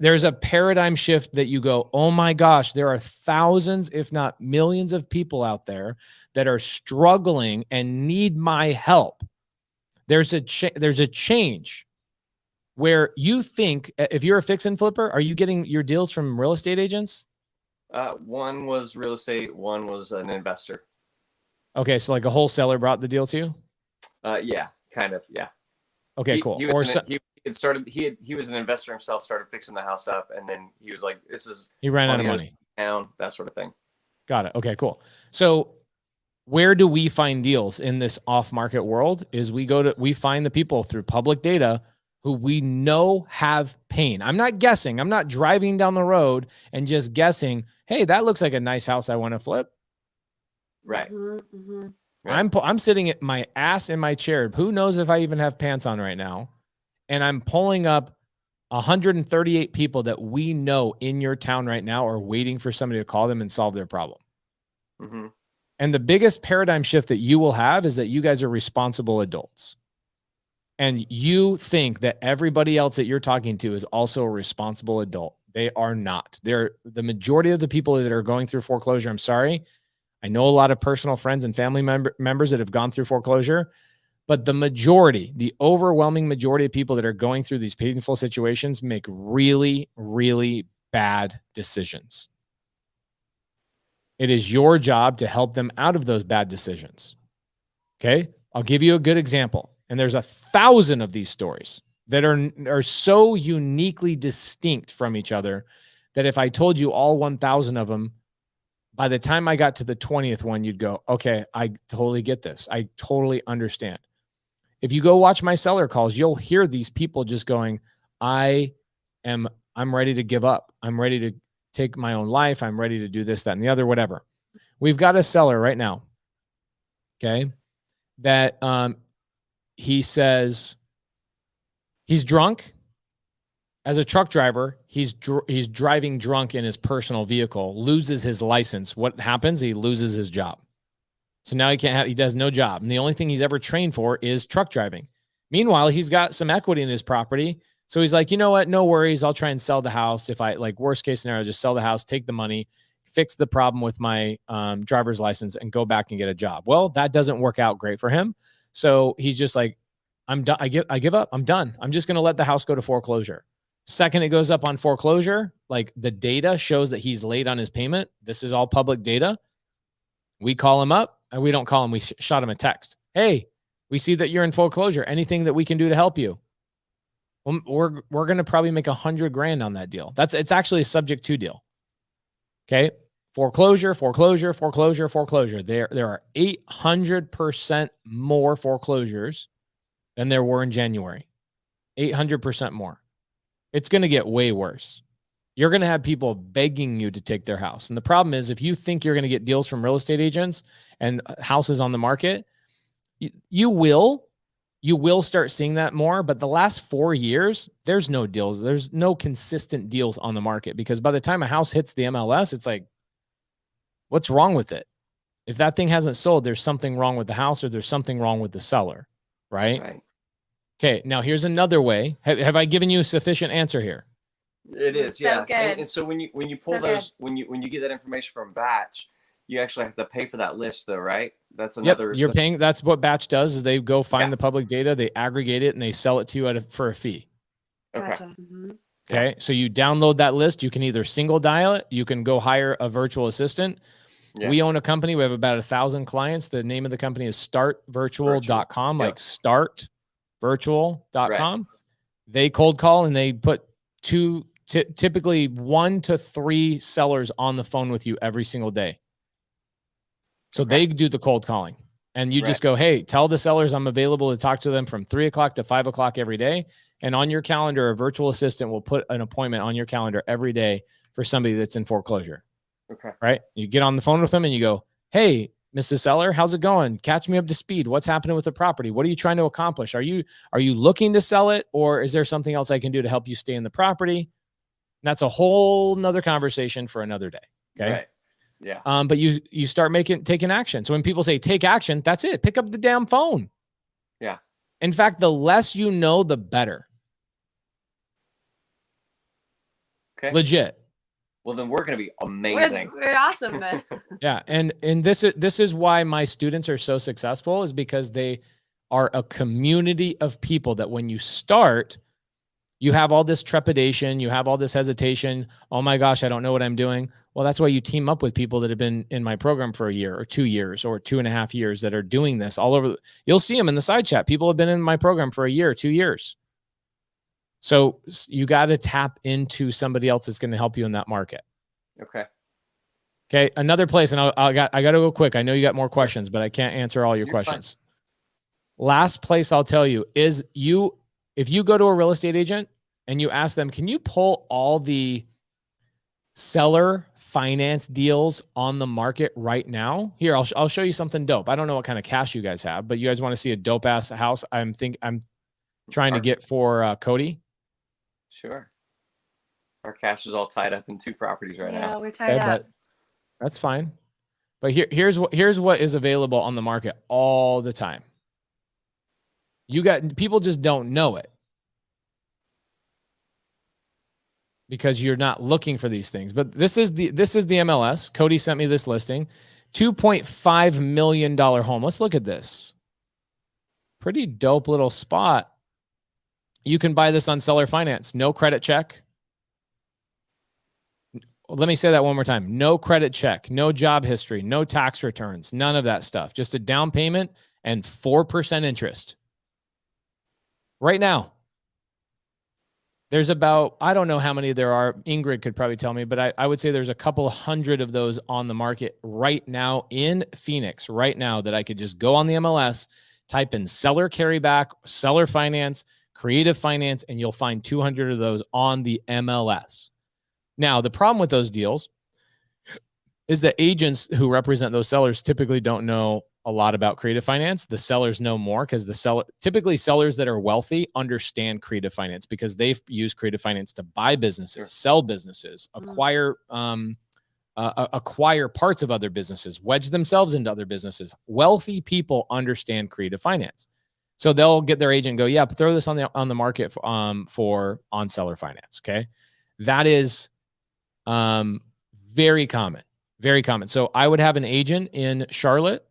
There's a paradigm shift that you go, oh my gosh, there are thousands, if not millions of people out there that are struggling and need my help. There's a change where you think, if you're a fix and flipper, are you getting your deals from real estate agents? One was real estate, one was an investor. Okay, so like a wholesaler brought the deal to you? Yeah, kind of, yeah. Okay, cool. He was an investor himself, started fixing the house up, and then he was like, he ran out of money. Down, that sort of thing. Got it. Okay, cool. So where do we find deals in this off-market world? Is we find the people through public data who we know have pain. I'm not guessing. I'm not driving down the road and just guessing, hey, that looks like a nice house I want to flip. Right. Mm-hmm, mm-hmm. I'm sitting at my ass in my chair. Who knows if I even have pants on right now? And I'm pulling up 138 people that we know in your town right now are waiting for somebody to call them and solve their problem. Mm-hmm. And the biggest paradigm shift that you will have is that you guys are responsible adults. And you think that everybody else that you're talking to is also a responsible adult. They are not. They're the majority of the people that are going through foreclosure. I'm sorry. I know a lot of personal friends and family members that have gone through foreclosure, but the overwhelming majority of people that are going through these painful situations make really, really bad decisions. It is your job to help them out of those bad decisions. Okay. I'll give you a good example. And there's 1,000 of these stories that are so uniquely distinct from each other that if I told you all 1,000 of them, by the time I got to the 20th one, you'd go, okay, I totally get this. I totally understand. If you go watch my seller calls, you'll hear these people just going, I'm ready to give up. I'm ready to take my own life. I'm ready to do this, that, and the other, whatever. We've got a seller right now. Okay. That, he says he's drunk. As a truck driver, he's driving drunk in his personal vehicle, loses his license. What happens? He loses his job. So now he does no job. And the only thing he's ever trained for is truck driving. Meanwhile, he's got some equity in his property. So he's like, you know what? No worries. I'll try and sell the house. If I worst case scenario, just sell the house, take the money, fix the problem with my driver's license and go back and get a job. Well, that doesn't work out great for him. So he's just like, I'm done. I give up. I'm done. I'm just going to let the house go to foreclosure. Second, it goes up on foreclosure. Like the data shows that he's late on his payment. This is all public data. We call him up and we don't call him. We shot him a text. Hey, we see that you're in foreclosure. Anything that we can do to help you? Well, we're going to probably make $100,000 on that deal. It's actually a subject to deal. Okay. Foreclosure. There are 800% more foreclosures than there were in January. 800% more. It's going to get way worse. You're going to have people begging you to take their house. And the problem is if you think you're going to get deals from real estate agents and houses on the market, you will start seeing that more. But the last 4 years, there's no deals. There's no consistent deals on the market because by the time a house hits the MLS, it's like, what's wrong with it? If that thing hasn't sold, there's something wrong with the house or there's something wrong with the seller, right? Okay, now here's another way. Have I given you a sufficient answer here? It is, So yeah. good. And so when you pull So those, when you get that information from batch, You actually have to pay for that list though, right? That's Yep, another. you're paying. That's what Batch does is they go find Yeah. the public data, they aggregate it, and they sell it to you for a fee. Okay. Gotcha. Mhm. Okay. So you download that list. You can either single dial it. You can go hire a virtual assistant. Yeah. We own a company. We have about 1,000 clients. The name of the company is startvirtual.com, Yep. like startvirtual.com. They cold call and they put typically 1 to 3 sellers on the phone with you every single day. So they do the cold calling and you just go, hey, tell the sellers I'm available to talk to them from 3 o'clock to 5 o'clock every day. And on your calendar, a virtual assistant will put an appointment on your calendar every day for somebody that's in foreclosure. Okay. Right. You get on the phone with them and you go, hey, Mrs. Seller, how's it going? Catch me up to speed. What's happening with the property? What are you trying to accomplish? Are you looking to sell it, or is there something else I can do to help you stay in the property? And that's a whole nother conversation for another day. Okay. Right. Yeah. But you start taking action. So when people say take action, that's it. Pick up the damn phone. Yeah. In fact, the less you know, the better. Okay. Legit. Well, then we're going to be amazing. We're awesome then. Yeah. And this is why my students are so successful, is because they are a community of people that when you start, you have all this trepidation, you have all this hesitation. Oh my gosh, I don't know what I'm doing. Well, that's why you team up with people that have been in my program for a year or 2 years or 2.5 years that are doing this all over. You'll see them in the side chat. People have been in my program for a year, 2 years. So you got to tap into somebody else that's going to help you in that market. Okay. Okay. Another place, and I got to go quick. I know you got more questions, but I can't answer all your You're questions. Fine. Last place I'll tell you is if you go to a real estate agent and you ask them, can you pull all the seller finance deals on the market right now? Here, I'll show you something dope. I don't know what kind of cash you guys have, but you guys want to see a dope ass house? I'm trying to get for Cody. Sure. Our cash is all tied up in 2 properties right now. Yeah, we're tied up. But that's fine. But here's what is available on the market all the time. People just don't know it because you're not looking for these things. But this is the MLS. Cody sent me this listing. $2.5 million home. Let's look at this. Pretty dope little spot. You can buy this on seller finance. No credit check. Let me say that one more time. No credit check, no job history, no tax returns, none of that stuff. Just a down payment and 4% interest. Right now, there's about, I don't know how many there are. Ingrid could probably tell me, but I would say there's a couple hundred of those on the market right now in Phoenix right now that I could just go on the MLS, type in seller carryback, seller finance, creative finance, and you'll find 200 of those on the MLS. Now, the problem with those deals is that agents who represent those sellers typically don't know a lot about creative finance. The sellers know more because typically sellers that are wealthy understand creative finance because they've used creative finance to buy businesses, sell businesses, acquire parts of other businesses, wedge themselves into other businesses. Wealthy people understand creative finance. So they'll get their agent and go, yeah, throw this on the market for on seller finance. Okay. That is very common, very common. So I would have an agent in Charlotte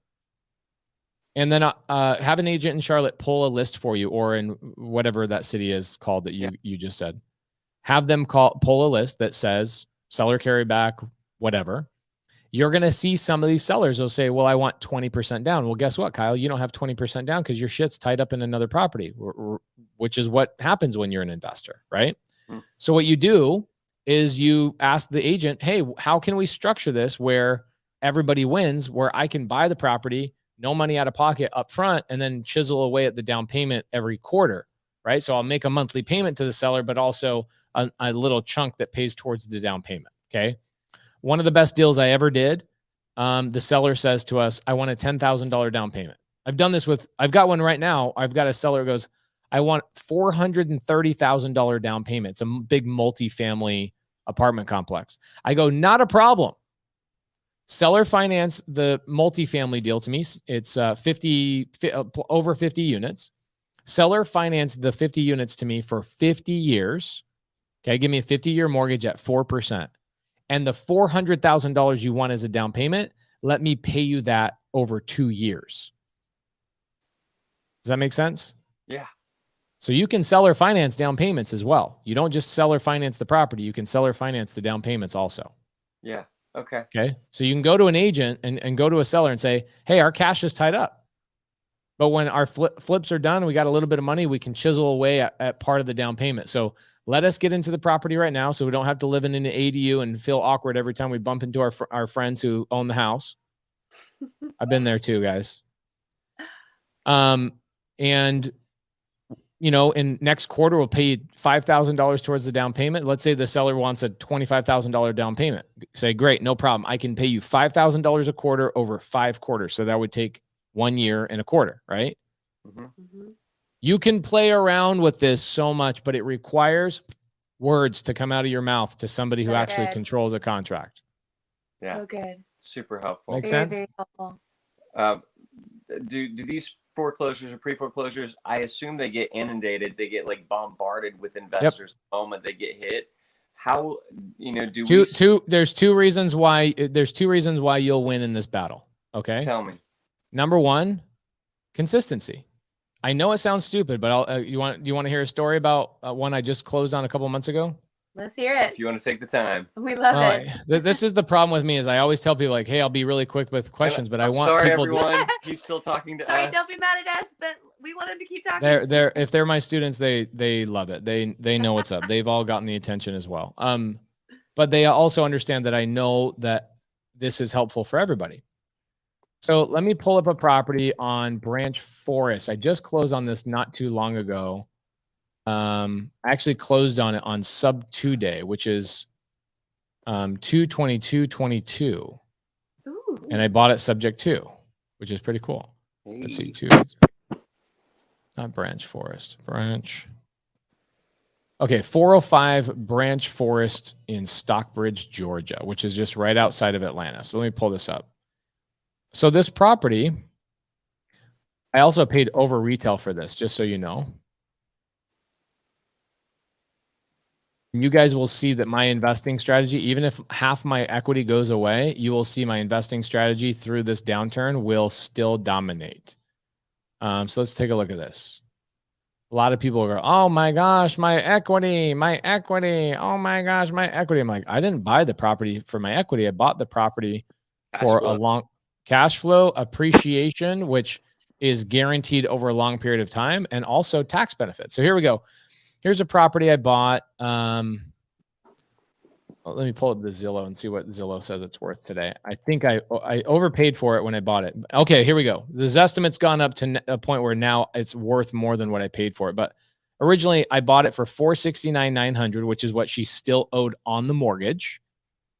and then have an agent in Charlotte pull a list for you, or in whatever that city is called that you just said. Have them pull a list that says seller carryback, whatever. You're going to see some of these sellers will say, well, I want 20% down. Well, guess what, Kyle? You don't have 20% down because your shit's tied up in another property, which is what happens when you're an investor, right? So what you do is you ask the agent, hey, how can we structure this where everybody wins, where I can buy the property, no money out of pocket up front, and then chisel away at the down payment every quarter, right? So I'll make a monthly payment to the seller, but also a little chunk that pays towards the down payment, okay? One of the best deals I ever did, the seller says to us, I want a $10,000 down payment. I've got one right now. I've got a seller who goes, I want $430,000 down payment. It's a big multifamily apartment complex. I go, not a problem. Seller finance the multifamily deal to me. It's over 50 units. Seller finance the 50 units to me for 50 years. Okay, give me a 50-year mortgage at 4%. And the $400,000 you want as a down payment, let me pay you that over 2 years. Does that make sense? Yeah. So you can seller finance down payments as well. You don't just seller finance the property. You can seller finance the down payments also. Yeah. Okay. Okay. So you can go to an agent and go to a seller and say, hey, our cash is tied up. But when our flips are done, we got a little bit of money, we can chisel away at part of the down payment. So let us get into the property right now so we don't have to live in an ADU and feel awkward every time we bump into our friends who own the house. I've been there too, guys. And in next quarter, we'll pay you $5,000 towards the down payment. Let's say the seller wants a $25,000 down payment. Say, great, no problem. I can pay you $5,000 a quarter over 5 quarters. So that would take 1 year and a quarter, right? Mm-hmm. You can play around with this so much, but it requires words to come out of your mouth to somebody who actually controls a contract. Yeah. So good. Super helpful. Makes Very, sense? very helpful. Do these foreclosures or pre-foreclosures, I assume they get inundated, they get like bombarded with investors the moment they get hit. How, there's two reasons why you'll win in this battle. Okay. Tell me. Number one, consistency. I know it sounds stupid, but you want to hear a story about one I just closed on a couple months ago? Let's hear it. If you want to take the time. We love it. This is the problem with me is I always tell people like, hey, I'll be really quick with questions, but I want people everyone. He's still talking to us. Sorry, don't be mad at us, but we want him to keep talking. If they're my students, they love it. They know what's up. They've all gotten the attention as well. But they also understand that I know that this is helpful for everybody. So let me pull up a property on Branch Forest. I just closed on this not too long ago. I actually closed on it on sub 2 day, which is 2/22/22. Ooh. And I bought it subject to, which is pretty cool. Let's see, not Branch Forest, Okay, 405 Branch Forest in Stockbridge, Georgia, which is just right outside of Atlanta. So let me pull this up. So this property, I also paid over retail for this, just so you know. You guys will see that my investing strategy, even if half my equity goes away, you will see my investing strategy through this downturn will still dominate. So let's take a look at this. A lot of people go, oh my gosh, my equity. Oh my gosh, my equity. I'm like, I didn't buy the property for my equity. I bought the property for a long cash flow, appreciation, which is guaranteed over a long period of time, and also tax benefits. So here we go. Here's a property I bought. Let me pull up the Zillow and see what Zillow says it's worth today. I think I overpaid for it when I bought it. Okay, here we go. The Zestimate's gone up to a point where now it's worth more than what I paid for it. But originally I bought it for $469,900, which is what she still owed on the mortgage.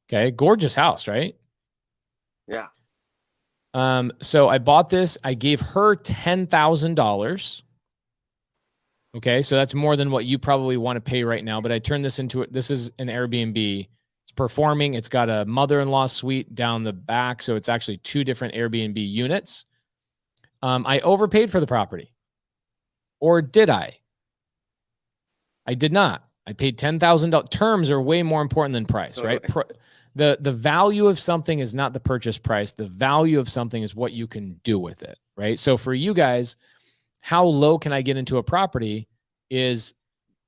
Okay, gorgeous house, right? Yeah. So I bought this. I gave her $10,000. Okay, so that's more than what you probably want to pay right now. But I turned this into this is an Airbnb. It's performing. It's got a mother-in-law suite down the back, so it's actually 2 different Airbnb units. I overpaid for the property, or did I? I did not. I paid $10,000. Terms are way more important than price, right? The value of something is not the purchase price. The value of something is what you can do with it, right? So for you guys, how low can I get into a property is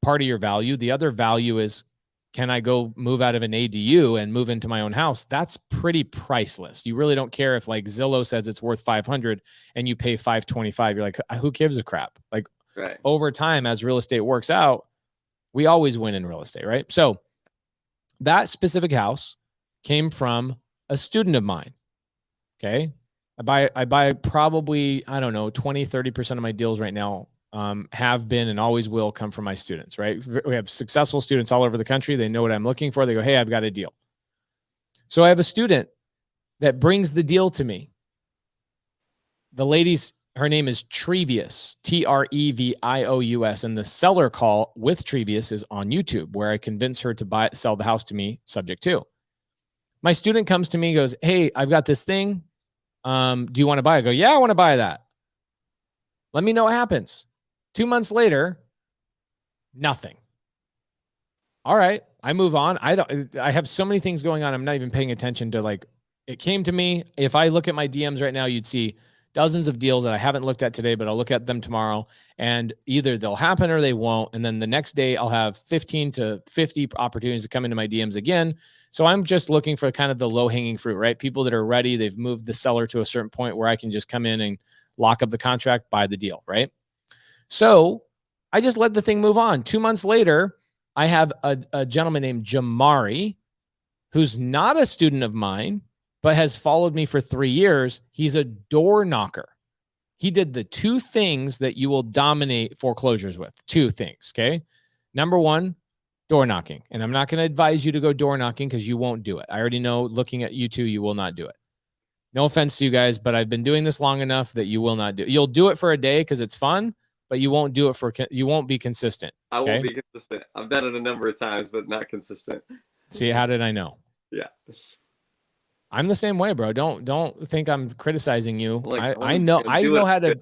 part of your value. The other value is, can I go move out of an ADU and move into my own house? That's pretty priceless. You really don't care if like Zillow says it's worth 500 and you pay 525. You're like, who gives a crap? Like over time, as real estate works out, we always win in real estate, right? So that specific house came from a student of mine. Okay. I buy probably, I don't know, 20, 30% of my deals right now have been and always will come from my students, right? We have successful students all over the country. They know what I'm looking for. They go, hey, I've got a deal. So I have a student that brings the deal to me. The lady's, her name is Trevious, Trevious, and the seller call with Trevious is on YouTube, where I convince her to sell the house to me subject to. My student comes to me and goes, hey, I've got this thing. Do you want to buy it? I go, yeah, I want to buy that. Let me know what happens. 2 months later, nothing. All right. I move on. I have so many things going on. I'm not even paying attention to like It came to me. If I look at my DMs right now, you'd see dozens of deals that I haven't looked at today, but I'll look at them tomorrow, and either they'll happen or they won't. And then the next day I'll have 15 to 50 opportunities to come into my DMs again. So I'm just looking for kind of the low hanging fruit, right? People that are ready. They've moved the seller to a certain point where I can just come in and lock up the contract, buy the deal, right? So I just let the thing move on. 2 months later, I have a gentleman named Jamari, who's not a student of mine, but has followed me for 3 years. He's a door knocker. He did the 2 things that you will dominate foreclosures with. 2 things, okay? Number 1, door knocking. And I'm not going to advise you to go door knocking because you won't do it. I already know, looking at you 2, you will not do it. No offense to you guys, but I've been doing this long enough that you will not do it. You'll do it for a day because it's fun, but you won't do it you won't be consistent. I okay? won't be consistent. I've done it a number of times, but not consistent. See, how did I know? Yeah. I'm the same way, bro. Don't think I'm criticizing you. Like, I know how to.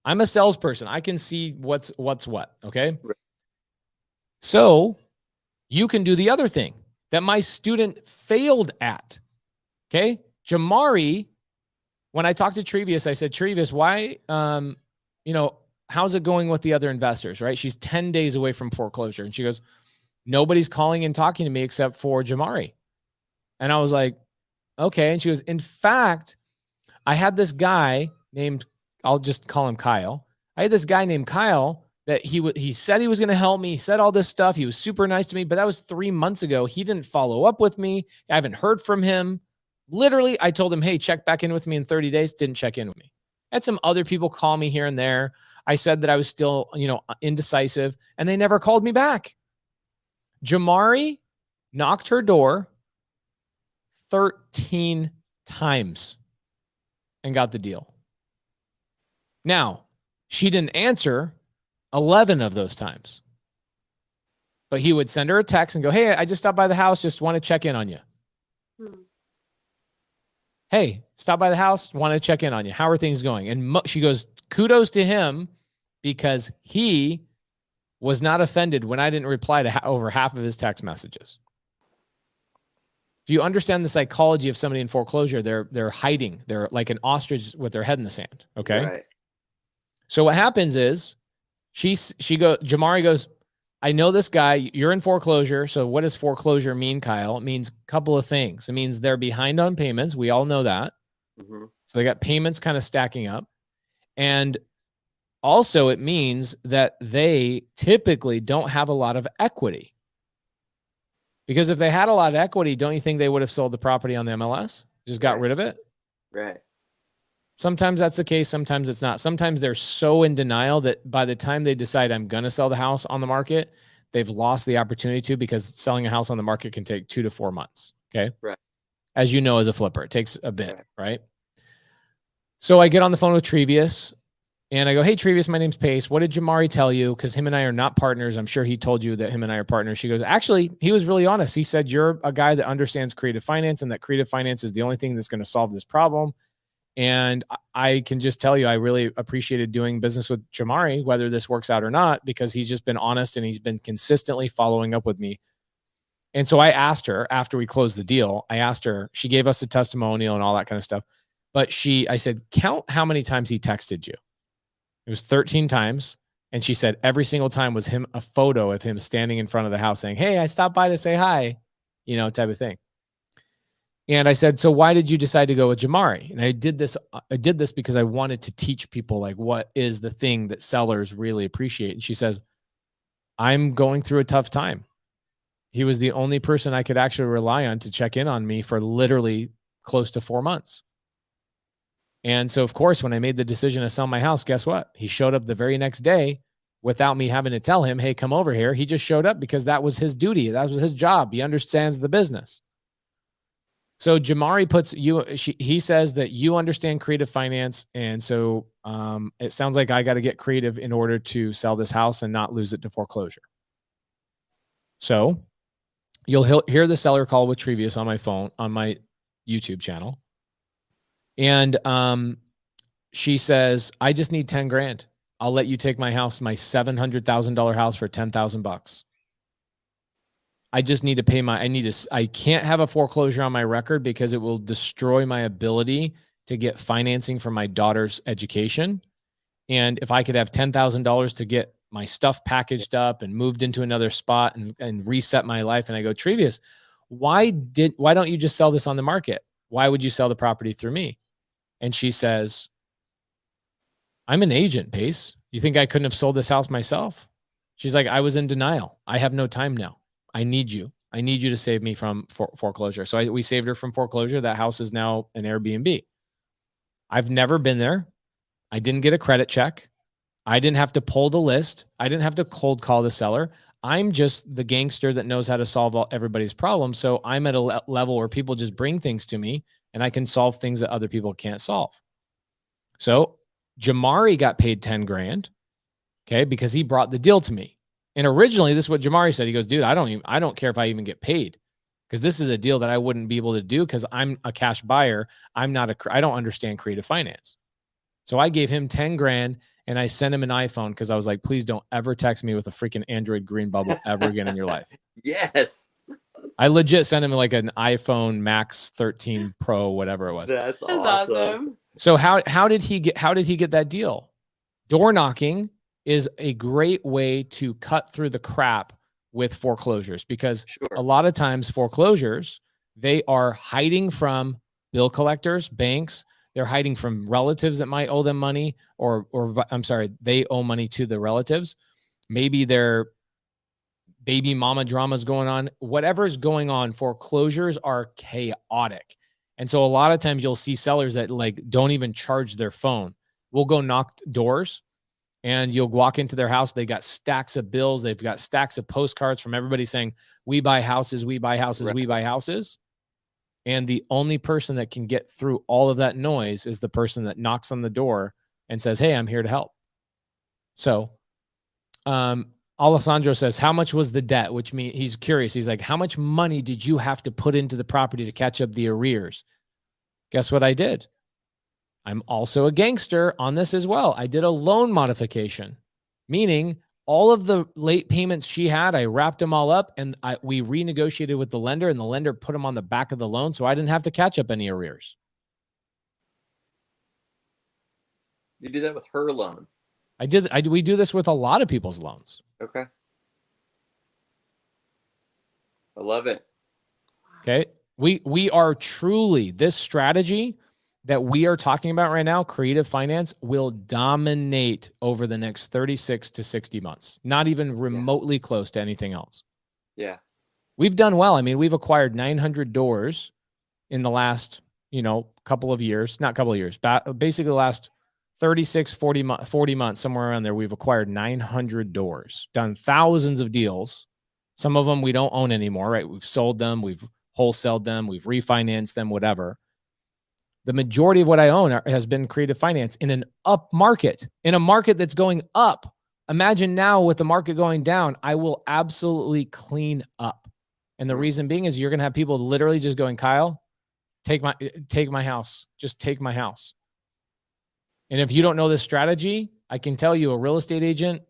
I'm a salesperson. I can see what's what. Okay. Right. So you can do the other thing that my student failed at. Okay. Jamari, when I talked to Trevius, I said, Trevius, why, how's it going with the other investors? Right. She's 10 days away from foreclosure. And she goes, nobody's calling and talking to me except for Jamari. And I was like, okay. And she goes, in fact, I had this guy named, I'll just call him Kyle. I had this guy named Kyle that he said he was going to help me. He said all this stuff. He was super nice to me, but that was 3 months ago. He didn't follow up with me. I haven't heard from him. Literally, I told him, hey, check back in with me in 30 days. Didn't check in with me. I had some other people call me here and there. I said that I was still, indecisive, and they never called me back. Jamari knocked her door 13 times and got the deal. Now, she didn't answer 11 of those times. But he would send her a text and go, hey, I just stopped by the house. Just want to check in on you. Hey, stop by the house. Want to check in on you. How are things going? And she goes, kudos to him because he was not offended when I didn't reply to over half of his text messages. If you understand the psychology of somebody in foreclosure, they're hiding. They're like an ostrich with their head in the sand. Okay. Right. So what happens is Jamari goes, I know this guy, you're in foreclosure. So what does foreclosure mean, Kyle? It means a couple of things. It means they're behind on payments. We all know that. Mm-hmm. So they got payments kind of stacking up. And also it means that they typically don't have a lot of equity. Because if they had a lot of equity, don't you think they would have sold the property on the MLS? Just got rid of it? Right. Sometimes that's the case. Sometimes it's not. Sometimes they're so in denial that by the time they decide I'm going to sell the house on the market, they've lost the opportunity to, because selling a house on the market can take 2 to 4 months. Okay. Right. As you know, as a flipper, it takes a bit. Right. So I get on the phone with Trevius and I go, hey, Trevius, my name's Pace. What did Jamari tell you? Because him and I are not partners. I'm sure he told you that him and I are partners. She goes, actually, he was really honest. He said, you're a guy that understands creative finance and that creative finance is the only thing that's going to solve this problem. And I can just tell you, I really appreciated doing business with Jamari, whether this works out or not, because he's just been honest and he's been consistently following up with me. And so I asked her after we closed the deal, she gave us a testimonial and all that kind of stuff. But I said, count how many times he texted you. It was 13 times. And she said every single time was a photo of him standing in front of the house saying, hey, I stopped by to say hi, type of thing. And I said, so why did you decide to go with Jamari? And I did this because I wanted to teach people like what is the thing that sellers really appreciate. And she says, I'm going through a tough time. He was the only person I could actually rely on to check in on me for literally close to 4 months. And so, of course, when I made the decision to sell my house, guess what? He showed up the very next day without me having to tell him, hey, come over here. He just showed up because that was his duty. That was his job. He understands the business. So Jamari he says that you understand creative finance. And so it sounds like I got to get creative in order to sell this house and not lose it to foreclosure. So you'll hear the seller call with Trevius on my phone, on my YouTube channel. And she says, I just need 10 grand. I'll let you take my house, my $700,000 house for $10,000. I just need to pay I can't have a foreclosure on my record because it will destroy my ability to get financing for my daughter's education. And if I could have $10,000 to get my stuff packaged up and moved into another spot and reset my life. And I go, Trevius, why don't you just sell this on the market? Why would you sell the property through me? And she says, I'm an agent, Pace. You think I couldn't have sold this house myself? She's like, I was in denial. I have no time now. I need you. I need you to save me from foreclosure. So we saved her from foreclosure. That house is now an Airbnb. I've never been there. I didn't get a credit check. I didn't have to pull the list. I didn't have to cold call the seller. I'm just the gangster that knows how to solve everybody's problems. So I'm at a level where people just bring things to me and I can solve things that other people can't solve. So Jamari got paid 10 grand. Okay. Because he brought the deal to me. And originally this is what Jamari said. He goes, dude, I don't care if I even get paid because this is a deal that I wouldn't be able to do because I'm a cash buyer. I don't understand creative finance. So I gave him 10 grand and I sent him an iPhone because I was like, please don't ever text me with a freaking Android green bubble ever again in your life. Yes. I legit sent him like an iPhone Max 13 Pro, whatever it was. That's awesome. So how did he get that deal? Door knocking is a great way to cut through the crap with foreclosures because a lot of times foreclosures, they are hiding from bill collectors, banks. They're hiding from relatives that might owe them money or I'm sorry, they owe money to the relatives. Maybe their baby mama drama is going on. Whatever's going on, foreclosures are chaotic. And so a lot of times you'll see sellers that like don't even charge their phone. We'll go knock doors and you'll walk into their house. They got stacks of bills. They've got stacks of postcards from everybody saying, we buy houses, we buy houses, right. We buy houses. And the only person that can get through all of that noise is the person that knocks on the door and says, hey, I'm here to help. So Alessandro says, how much was the debt? Which means he's curious. He's like, how much money did you have to put into the property to catch up the arrears? Guess what I did? I'm also a gangster on this as well. I did a loan modification, meaning all of the late payments she had, I wrapped them all up and we renegotiated with the lender and the lender put them on the back of the loan. So I didn't have to catch up any arrears. You did that with her loan. We do this with a lot of people's loans. Okay. I love it. Okay. We are truly, this strategy that we are talking about right now, creative finance, will dominate over the next 36 to 60 months. Not even remotely close to anything else. Yeah. We've done well. I mean, we've acquired 900 doors in the last, couple of years, not couple of years, basically the last 36, 40 months, somewhere around there. We've acquired 900 doors, done thousands of deals. Some of them we don't own anymore, right? We've sold them, we've wholesaled them, we've refinanced them, whatever. The majority of what I own has been creative finance in an up market, in a market that's going up. Imagine now with the market going down, I will absolutely clean up. And the reason being is you're going to have people literally just going, Kyle, take my house. Just take my house. And if you don't know this strategy, I can tell you a real estate agent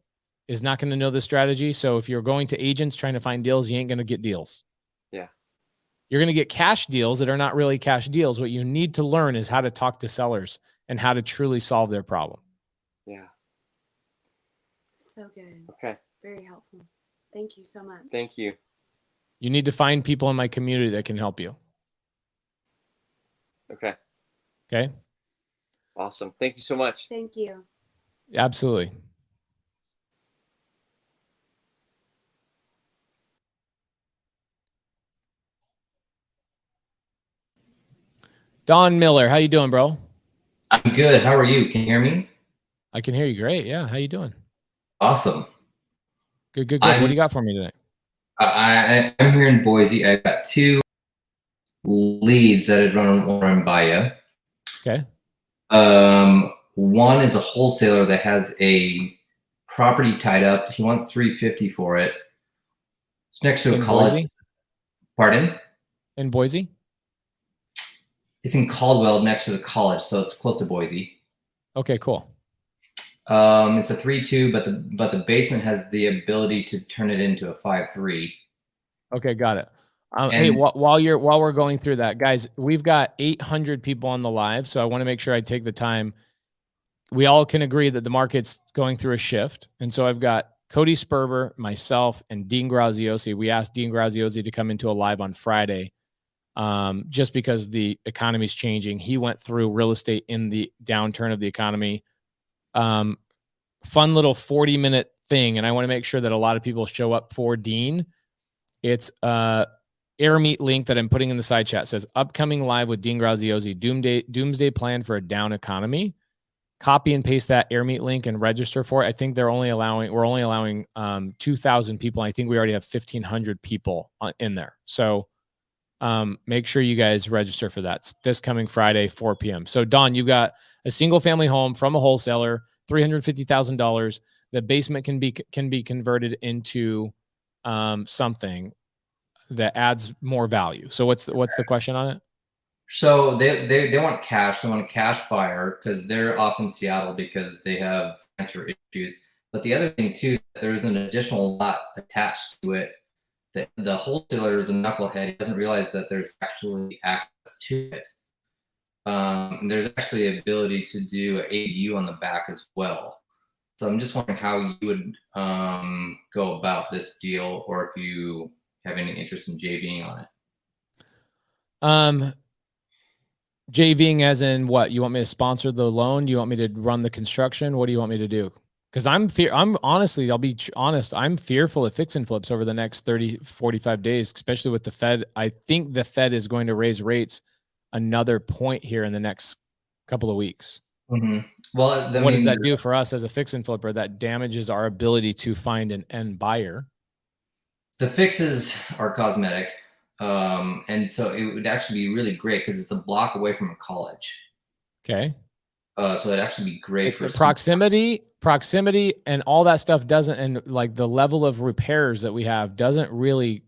is not going to know this strategy. So if you're going to agents trying to find deals, you ain't going to get deals. Yeah. You're going to get cash deals that are not really cash deals. What you need to learn is how to talk to sellers and how to truly solve their problem. Yeah. So good. Okay. Very helpful. Thank you so much. Thank you. You need to find people in my community that can help you. Okay. Okay. Awesome. Thank you so much. Thank you. Absolutely. Don Miller, how you doing, bro? I'm good. How are you? Can you hear me? I can hear you great. Yeah. How you doing? Awesome. Good. What do you got for me today? I'm here in Boise. I've got 2 leads that I'd run by you. Okay. One is a wholesaler that has a property tied up. He wants $350 for it. It's next to a college. Boise? Pardon? In Boise? It's in Caldwell next to the college, so it's close to Boise. Okay, cool. It's a 3-2, but the basement has the ability to turn it into a 5-3. Okay, got it. And- Hey, while we're going through that, guys, we've got 800 people on the live, so I want to make sure I take the time. We all can agree that the market's going through a shift, and so I've got Cody Sperber, myself, and Dean Graziosi. We asked Dean Graziosi to come into a live on Friday, just because the economy's changing. He went through real estate in the downturn of the economy. Fun little 40-minute thing, and I want to make sure that a lot of people show up for Dean. It's AirMeet link that I'm putting in the side chat. It says upcoming live with Dean Graziosi, doomsday plan for a down economy. Copy and paste that AirMeet link and register for it. I think we're only allowing 2,000 people. I think we already have 1,500 people in there. So make sure you guys register for that. It's this coming Friday, 4 p.m. So Don, you've got a single family home from a wholesaler, $350,000. The basement can be converted into something that adds more value. So what's the question on it? So they want cash. They want a cash buyer because they're off in Seattle because they have cancer issues. But the other thing too, there's an additional lot attached to it. The wholesaler is a knucklehead. He doesn't realize that there's actually access to it. There's actually the ability to do an ADU on the back as well. So I'm just wondering how you would go about this deal, or if you have any interest in JVing on it. JVing as in what? You want me to sponsor the loan? Do you want me to run the construction? What do you want me to do? Because I'll be honest, I'm fearful of fix and flips over the next 30, 45 days, especially with the Fed. I think the Fed is going to raise rates another point here in the next couple of weeks. Mm-hmm. Well, what does that do for us as a fix and flipper? That damages our ability to find an end buyer. The fixes are cosmetic. And so it would actually be really great because it's a block away from a college. Okay. So it'd actually be great for proximity and all that stuff doesn't, and like the level of repairs that we have doesn't really,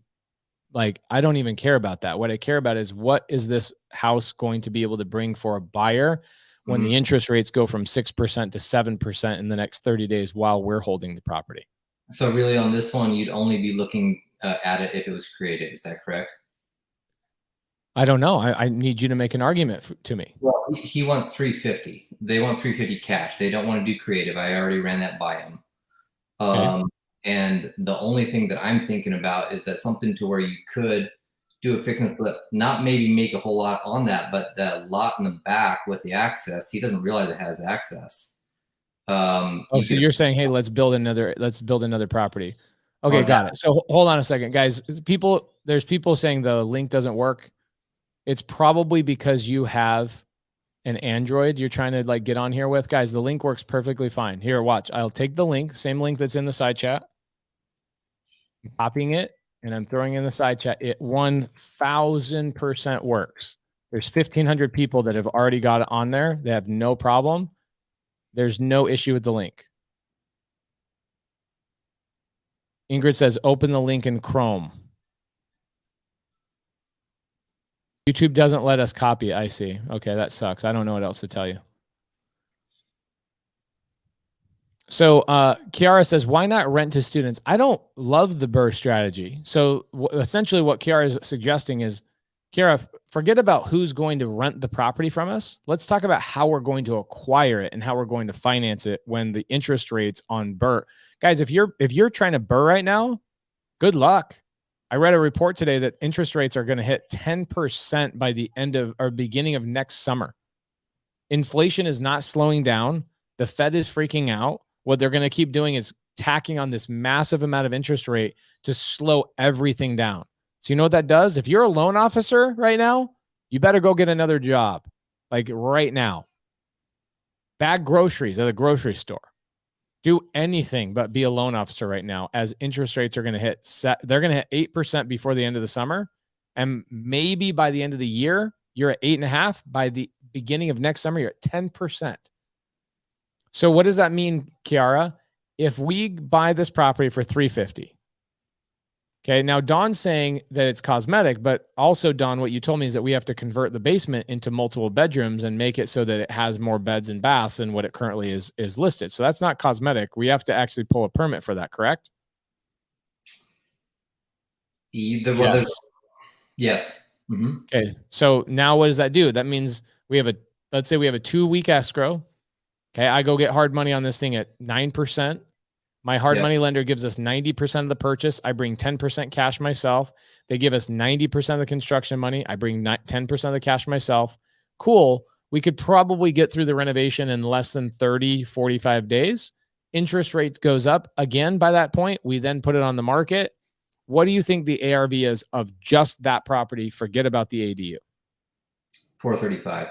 like, I don't even care about that. What I care about is what is this house going to be able to bring for a buyer when the interest rates go from 6% to 7% in the next 30 days while we're holding the property. So really on this one, you'd only be looking at it if it was created. Is that correct? I don't know. I need you to make an argument to me. Well, he wants 350. They want 350 cash. They don't want to do creative. I already ran that by him. Okay. And the only thing that I'm thinking about is that something to where you could do a fix and flip, not maybe make a whole lot on that, but that lot in the back with the access, he doesn't realize it has access. So you're saying, hey, let's build another property. Okay, got it. So hold on a second, guys. There's people saying the link doesn't work. It's probably because you have an Android you're trying to like get on here with. Guys, the link works perfectly fine. Here, watch. I'll take the link, same link that's in the side chat. I'm copying it and I'm throwing in the side chat. It 1000% works. There's 1,500 people that have already got it on there. They have no problem. There's no issue with the link. Ingrid says, open the link in Chrome. YouTube doesn't let us copy it. I see. Okay, that sucks. I don't know what else to tell you. So Kiara says, why not rent to students? I don't love the BRRRR strategy. So essentially what Kiara is suggesting is, Kiara, forget about who's going to rent the property from us. Let's talk about how we're going to acquire it and how we're going to finance it when the interest rates on BRRRR. Guys, if you're trying to BRRRR right now, good luck. I read a report today that interest rates are going to hit 10% by the end of or beginning of next summer. Inflation is not slowing down. The Fed is freaking out. What they're going to keep doing is tacking on this massive amount of interest rate to slow everything down. So you know what that does? If you're a loan officer right now, you better go get another job, like right now. Bag groceries at the grocery store. Do anything but be a loan officer right now, as interest rates are going to hit. They're going to hit 8% before the end of the summer, and maybe by the end of the year, you're at 8.5%. By the beginning of next summer, you're at 10%. So what does that mean, Kiara? If we buy this property for $350, okay, now Don's saying that it's cosmetic, but also, Don, what you told me is that we have to convert the basement into multiple bedrooms and make it so that it has more beds and baths than what it currently is listed. So that's not cosmetic. We have to actually pull a permit for that, correct? Well, Yes. yes. Mm-hmm. Okay. So now what does that do? That means let's say we have a 2-week escrow. Okay. I go get hard money on this thing at 9%. My hard money lender gives us 90% of the purchase. I bring 10% cash myself. They give us 90% of the construction money. I bring 10% of the cash myself. Cool. We could probably get through the renovation in less than 30, 45 days. Interest rate goes up again by that point. We then put it on the market. What do you think the ARV is of just that property? Forget about the ADU. 435.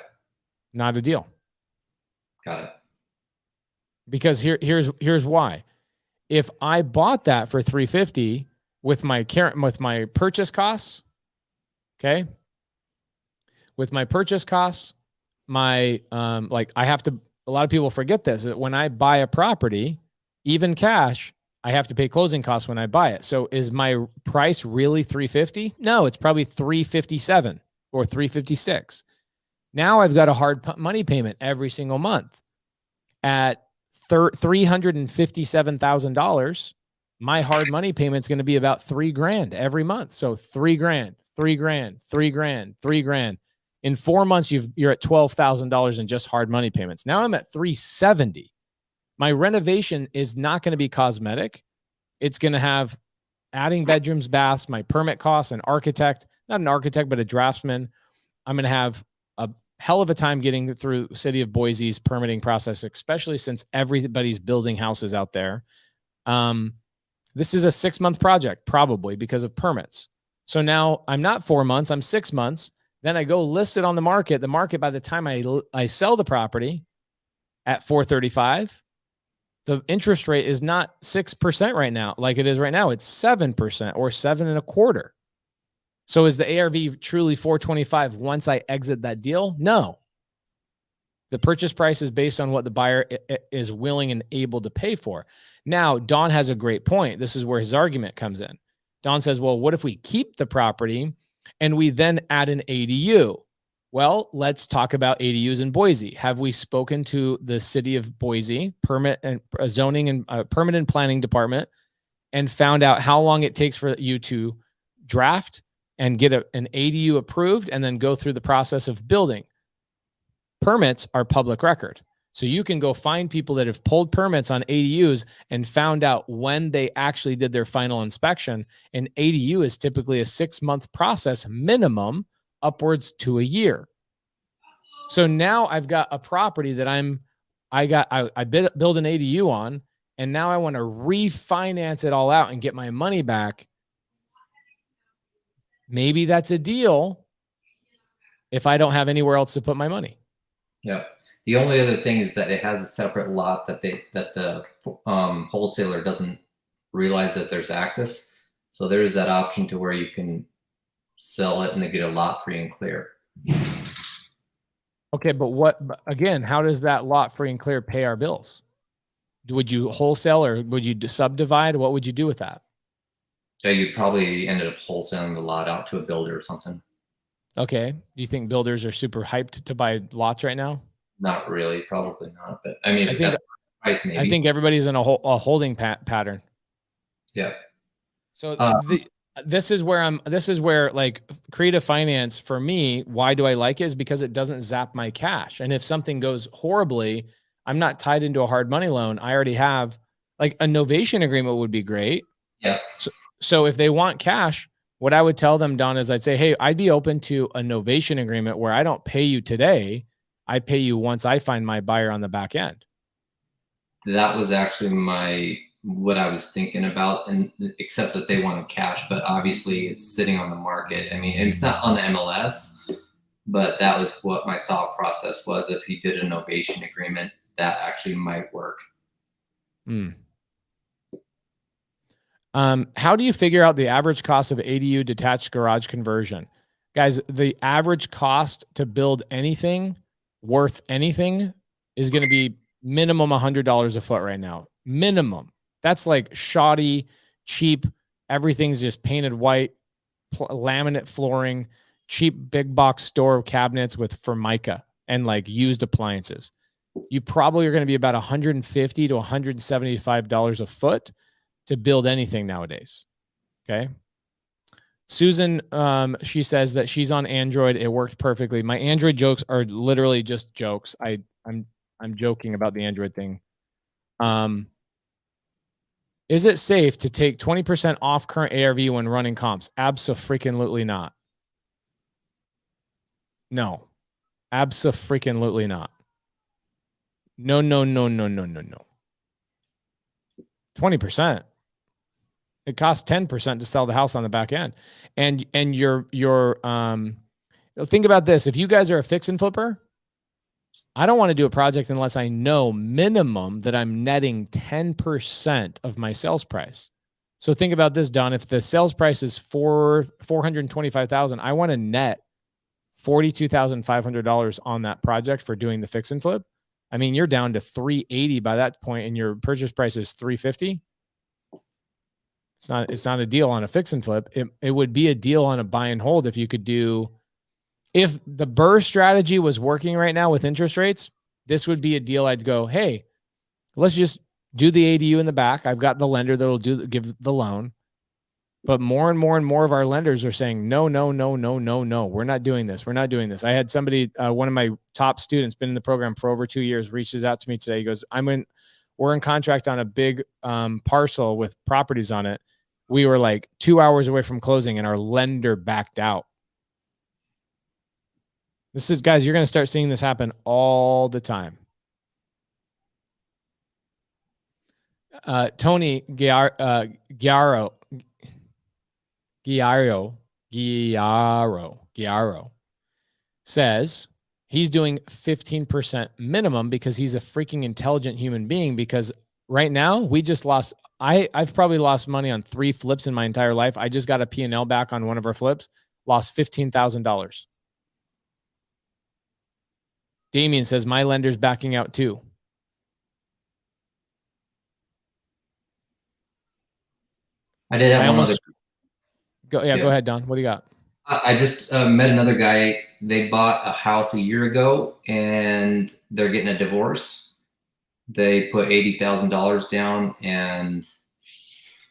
Not a deal. Got it. Because here's why. If I bought that for 350 with my purchase costs, okay, with my purchase costs, I have to. A lot of people forget this. That when I buy a property, even cash, I have to pay closing costs when I buy it. So is my price really 350? No, it's probably 357 or 356. Now I've got a hard money payment every single month at $357,000. My hard money payment is going to be about $3,000 every month. So $3,000, $3,000, $3,000, $3,000. In 4 months, you're at $12,000 in just hard money payments. Now I'm at 370. My renovation is not going to be cosmetic. It's going to have adding bedrooms, baths, my permit costs, an architect, not an architect, but a draftsman. I'm going to have a hell of a time getting through city of Boise's permitting process, especially since everybody's building houses out there. This is a 6-month project, probably because of permits. So now I'm not 4 months, I'm 6 months. Then I go list it on the market. The market, by the time I sell the property at 435, the interest rate is not 6% right now, like it is right now. It's 7% or 7.25%. So is the ARV truly 425 once I exit that deal? No. The purchase price is based on what the buyer is willing and able to pay for. Now, Don has a great point. This is where his argument comes in. Don says, well, what if we keep the property and we then add an ADU? Well, let's talk about ADUs in Boise. Have we spoken to the city of Boise permit and zoning and permit and planning department and found out how long it takes for you to draft and get an ADU approved and then go through the process of building? Permits are public record. So you can go find people that have pulled permits on ADUs and found out when they actually did their final inspection. An ADU is typically a 6-month process minimum, upwards to a year. So now I've got a property that I build an ADU on, and now I want to refinance it all out and get my money back. Maybe that's a deal if I don't have anywhere else to put my money. Yeah. The only other thing is that it has a separate lot that the wholesaler doesn't realize that there's access. So there is that option to where you can sell it and they get a lot free and clear. Okay, but again, how does that lot free and clear pay our bills? Would you wholesale or would you subdivide? What would you do with that? Yeah, you'd probably ended up wholesaling the lot out to a builder or something. Okay. Do you think builders are super hyped to buy lots right now? Not really, probably not. But I mean, I think everybody's in a holding pattern. Yeah. So this is where like creative finance for me, why do I like it? Is because it doesn't zap my cash. And if something goes horribly, I'm not tied into a hard money loan. I already have, like, a novation agreement would be great. Yeah. So if they want cash, what I would tell them, Don, is I'd say, hey, I'd be open to a novation agreement where I don't pay you today. I pay you once I find my buyer on the back end. That was actually what I was thinking about, and except that they wanted cash, but obviously it's sitting on the market. I mean, it's not on the MLS, but that was what my thought process was. If he did a novation agreement, that actually might work. How do you figure out the average cost of ADU detached garage conversion? Guys, the average cost to build anything worth anything is going to be minimum $100 a foot right now. Minimum. That's like shoddy, cheap. Everything's just painted white, laminate flooring, cheap big box store cabinets with Formica and like used appliances. You probably are going to be about $150 to $175 a foot to build anything nowadays. Okay. Susan, she says that she's on Android. It worked perfectly. My Android jokes are literally just jokes. I'm joking about the Android thing. Is it safe to take 20% off current ARV when running comps? Abso-freaking-lutely not. No. Abso-freaking-lutely not. No, no, no, no, no, no, no. 20%. It costs 10% to sell the house on the back end. And your think about this. If you guys are a fix and flipper, I don't want to do a project unless I know minimum that I'm netting 10% of my sales price. So think about this, Don. If the sales price is $425,000, I want to net $42,500 on that project for doing the fix and flip. I mean, you're down to $380 by that point, and your purchase price is $350. It's not a deal on a fix and flip. It would be a deal on a buy and hold if you could do. If the Burr strategy was working right now with interest rates, this would be a deal I'd go, hey, let's just do the ADU in the back. I've got the lender that'll give the loan. But more and more and more of our lenders are saying, no, no, no, no, no, no. We're not doing this. We're not doing this. I had somebody, one of my top students, been in the program for over 2 years, reaches out to me today. He goes, we're in contract on a big parcel with properties on it. We were like 2 hours away from closing and our lender backed out. This is, guys, you're going to start seeing this happen all the time. Tony Giaro says he's doing 15% minimum because he's a freaking intelligent human being. Because right now we just lost, I've probably lost money on 3 flips in my entire life. I just got a P&L back on one of our flips, lost $15,000. Damien says my lender's backing out too. I did have one other. Go ahead, Don. What do you got? I just met another guy. They bought a house a year ago and they're getting a divorce. They put $80,000 down, and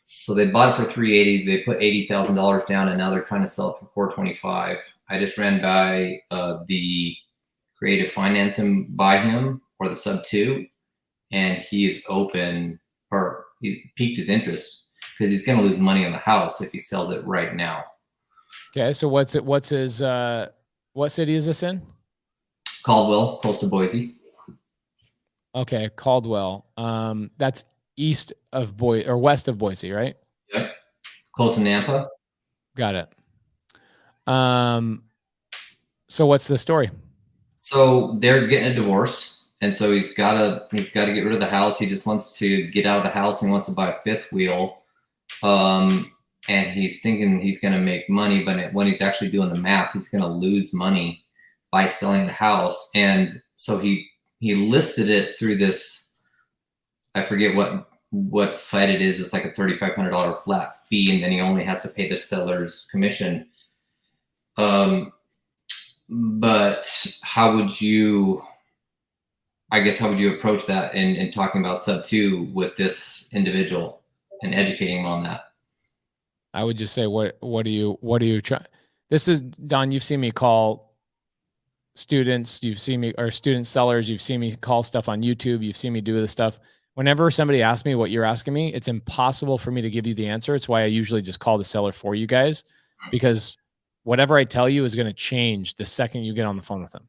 so they bought it for $380,000. They put $80,000 down, and now they're trying to sell it for $425,000. I just ran by the creative financing by him for the sub 2, and he is open, or he piqued his interest because he's going to lose money on the house if he sells it right now. Okay, so what's his what city is this in? Caldwell, close to Boise. Okay, Caldwell. That's east of Boise or west of Boise, right? Yep. Close to Nampa. Got it. So what's the story? So they're getting a divorce, and so he's got to get rid of the house. He just wants to get out of the house and he wants to buy a 5th wheel. And he's thinking he's going to make money, but when he's actually doing the math, he's going to lose money by selling the house. And so he listed it through this, I forget what site it is. It's like a $3,500 flat fee, and then he only has to pay the seller's commission. But how would you approach that in talking about sub 2 with this individual and educating him on that? I would just say, what do you try? This is, Don, you've seen me call students, you've seen me, or student sellers, you've seen me call stuff on YouTube, you've seen me do this stuff. Whenever somebody asks me what you're asking me, it's impossible for me to give you the answer. It's why I usually just call the seller for you guys, because whatever I tell you is going to change the second you get on the phone with them.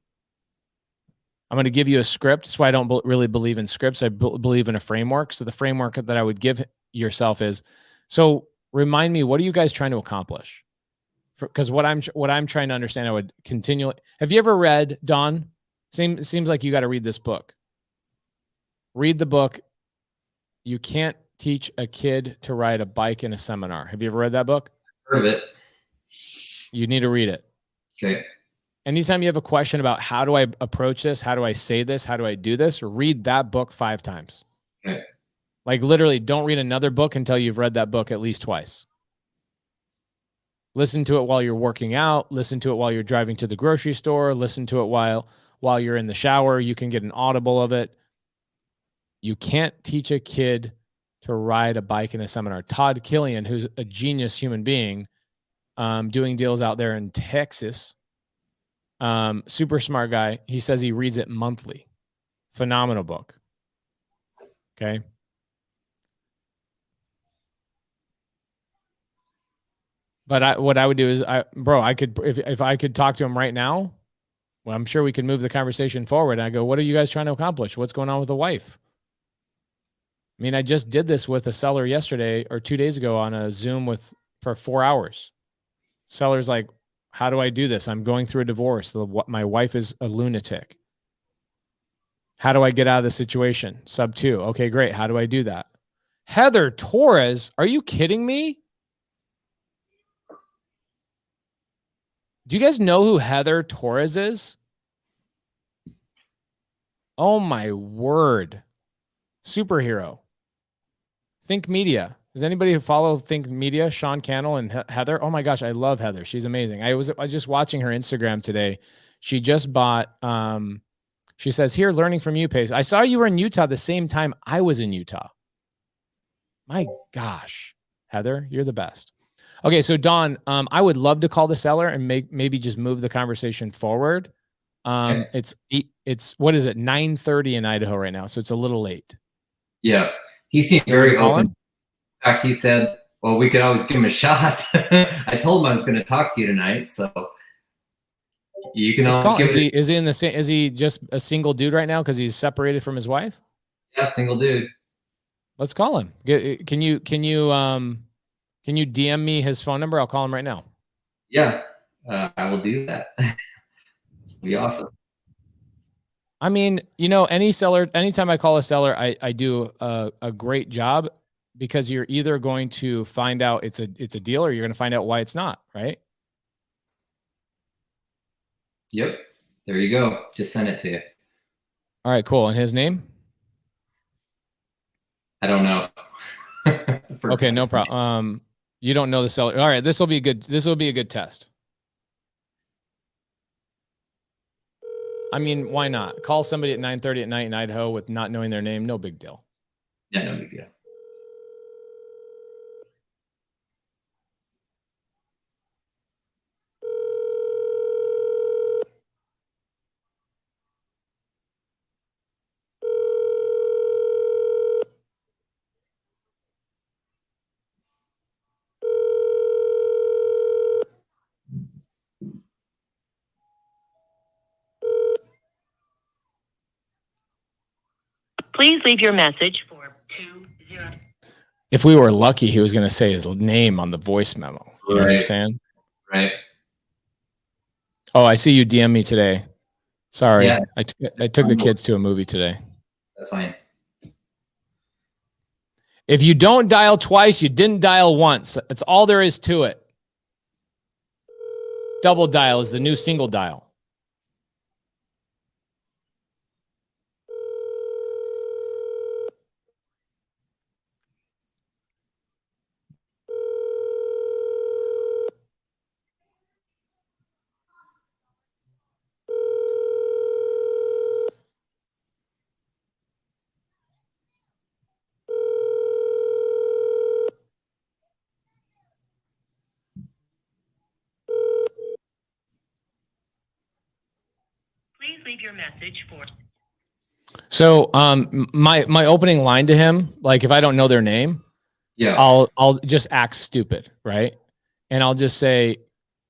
I'm going to give you a script. That's why I don't really believe in scripts. I believe in a framework. So the framework that I would give yourself is, so remind me, what are you guys trying to accomplish? Because what I'm trying to understand, I would continually. Have you ever read, Don? Seems like you got to read this book. Read the book. You Can't Teach a Kid to Ride a Bike in a Seminar. Have you ever read that book? Heard of it. You need to read it. Okay. Anytime you have a question about how do I approach this, how do I say this, how do I do this, read that book 5 times. Okay. Like literally, don't read another book until you've read that book at least twice. Listen to it while you're working out. Listen to it while you're driving to the grocery store. Listen to it while you're in the shower. You can get an audible of it. You can't teach a kid to ride a bike in a seminar. Todd Killian, who's a genius human being, doing deals out there in Texas. Super smart guy. He says he reads it monthly. Phenomenal book. Okay. But what I would do is I could, if I could talk to him right now, well, I'm sure we could move the conversation forward. And I go, what are you guys trying to accomplish? What's going on with the wife? I mean, I just did this with a seller yesterday or 2 days ago on a Zoom for 4 hours. Seller's like, how do I do this? I'm going through a divorce. My wife is a lunatic. How do I get out of the situation? Sub 2. Okay, great. How do I do that? Heather Torres, are you kidding me? Do you guys know who Heather Torres is? Oh my word. Superhero. Think Media. Does anybody follow Think Media? Sean Cannell and Heather? Oh my gosh, I love Heather. She's amazing. I was just watching her Instagram today. She just bought, she says, here, learning from you, Pace. I saw you were in Utah the same time I was in Utah. My gosh, Heather, you're the best. Okay, so Don, I would love to call the seller and maybe just move the conversation forward. Okay. It's what is it, 9:30 in Idaho right now, so it's a little late. Yeah, he seemed very Call open. him? In fact, he said, well, we could always give him a shot. I told him I was going to talk to you tonight, so you can always give it. Is he in the same? Is he just a single dude right now because he's separated from his wife? Yeah, single dude. Let's call him. Can you DM me his phone number? I'll call him right now. Yeah, I will do that. It'll be awesome. I mean, anytime I call a seller, I do a great job, because you're either going to find out it's a deal, or you're going to find out why it's not, right? Yep. There you go. Just send it to you. All right, cool. And his name? I don't know. Okay, no problem. You don't know the seller. All right, this will be a good test. I mean, why not? Call somebody at 9:30 at night in Idaho with not knowing their name. No big deal. Yeah, no big deal. Please leave your message for 20. If we were lucky, he was going to say his name on the voice memo. You know what I'm saying? Right. Oh, I see you DM me today. Sorry. Yeah. I took the kids to a movie today. That's fine. If you don't dial twice, you didn't dial once. That's all there is to it. Double dial is the new single dial. Please leave your message for. So, my opening line to him, like if I don't know their name, Yeah. I'll just act stupid, right? And I'll just say,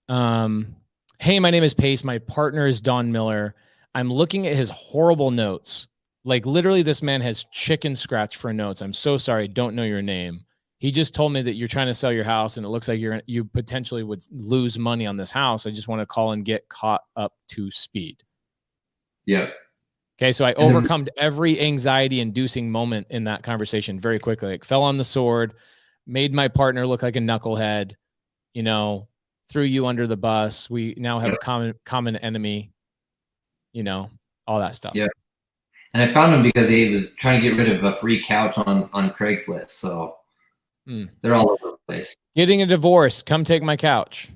hey, my name is Pace. My partner is Don Miller. I'm looking at his horrible notes. Like literally this man has chicken scratch for notes. I'm so sorry. Don't know your name. He just told me that you're trying to sell your house and it looks like you potentially would lose money on this house. I just want to call and get caught up to speed. Yeah. Okay. So I overcome every anxiety inducing moment in that conversation very quickly. Like fell on the sword, made my partner look like a knucklehead, threw you under the bus. We now have a common enemy, all that stuff. Yeah. And I found him because he was trying to get rid of a free couch on Craigslist. So they're all over the place. Getting a divorce. Come take my couch.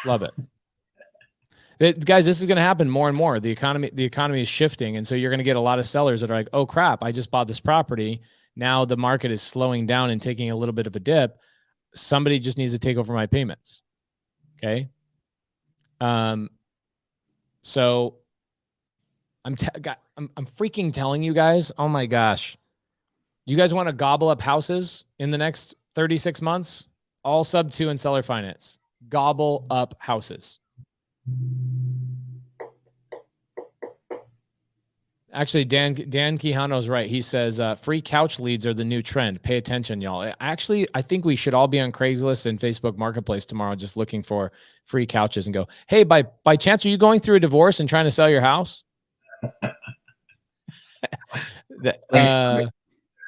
Love it. Guys, this is going to happen more and more. The economy is shifting. And so you're going to get a lot of sellers that are like, oh crap, I just bought this property. Now the market is slowing down and taking a little bit of a dip. Somebody just needs to take over my payments. Okay. So I'm freaking telling you guys, oh my gosh. You guys want to gobble up houses in the next 36 months? All sub 2 and seller finance. Gobble up houses. Actually, Dan Quijano's right. He says free couch leads are the new trend. Pay attention, y'all. Actually, I think we should all be on Craigslist and Facebook Marketplace tomorrow just looking for free couches and go, hey, by chance, are you going through a divorce and trying to sell your house?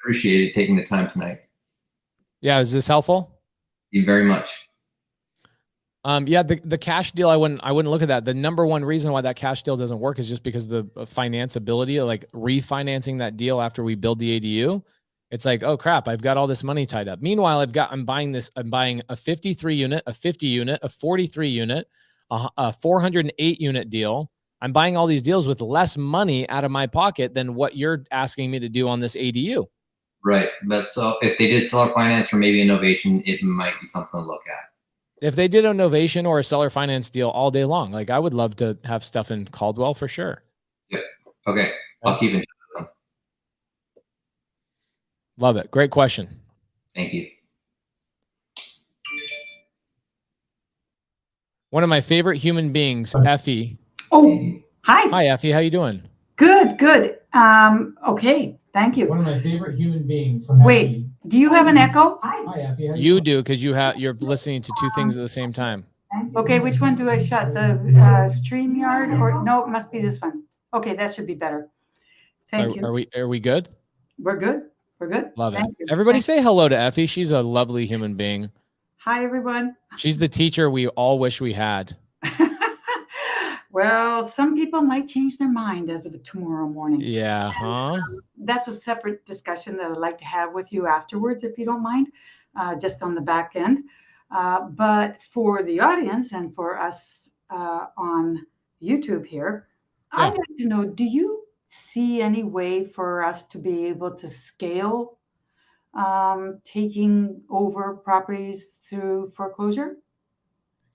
Appreciate taking the time tonight. Yeah, is this helpful? Thank you very much. Yeah, the cash deal, I wouldn't look at that. The number one reason why that cash deal doesn't work is just because the financeability, like refinancing that deal after we build the ADU. It's like, oh crap, I've got all this money tied up. Meanwhile, I'm buying a 53 unit, a 50 unit, a 43 unit, a 408 unit deal. I'm buying all these deals with less money out of my pocket than what you're asking me to do on this ADU. Right. But so if they did seller finance or maybe innovation, it might be something to look at. If they did a novation or a seller finance deal all day long, like I would love to have stuff in Caldwell for sure. Yep. Okay. I'll keep in touch with them. Love it. Great question. Thank you. One of my favorite human beings, Effie. Oh, hi. Hi, Effie. How you doing? Good, good. Okay. Thank you. One of my favorite human beings. Wait, do you have an echo? Hi, Effie. You do, because you're listening to two things at the same time. Okay, which one do I shut? The StreamYard or no? It must be this one. Okay, that should be better. Thank you. Are we good? We're good. We're good. Love it. Thank you. Everybody say hello to Effie. She's a lovely human being. Hi, everyone. She's the teacher we all wish we had. Well, some people might change their mind as of tomorrow morning. Yeah, huh? That's a separate discussion that I'd like to have with you afterwards, if you don't mind, just on the back end. But for the audience and for us on YouTube here, Yeah. I'd like to know, do you see any way for us to be able to scale taking over properties through foreclosure?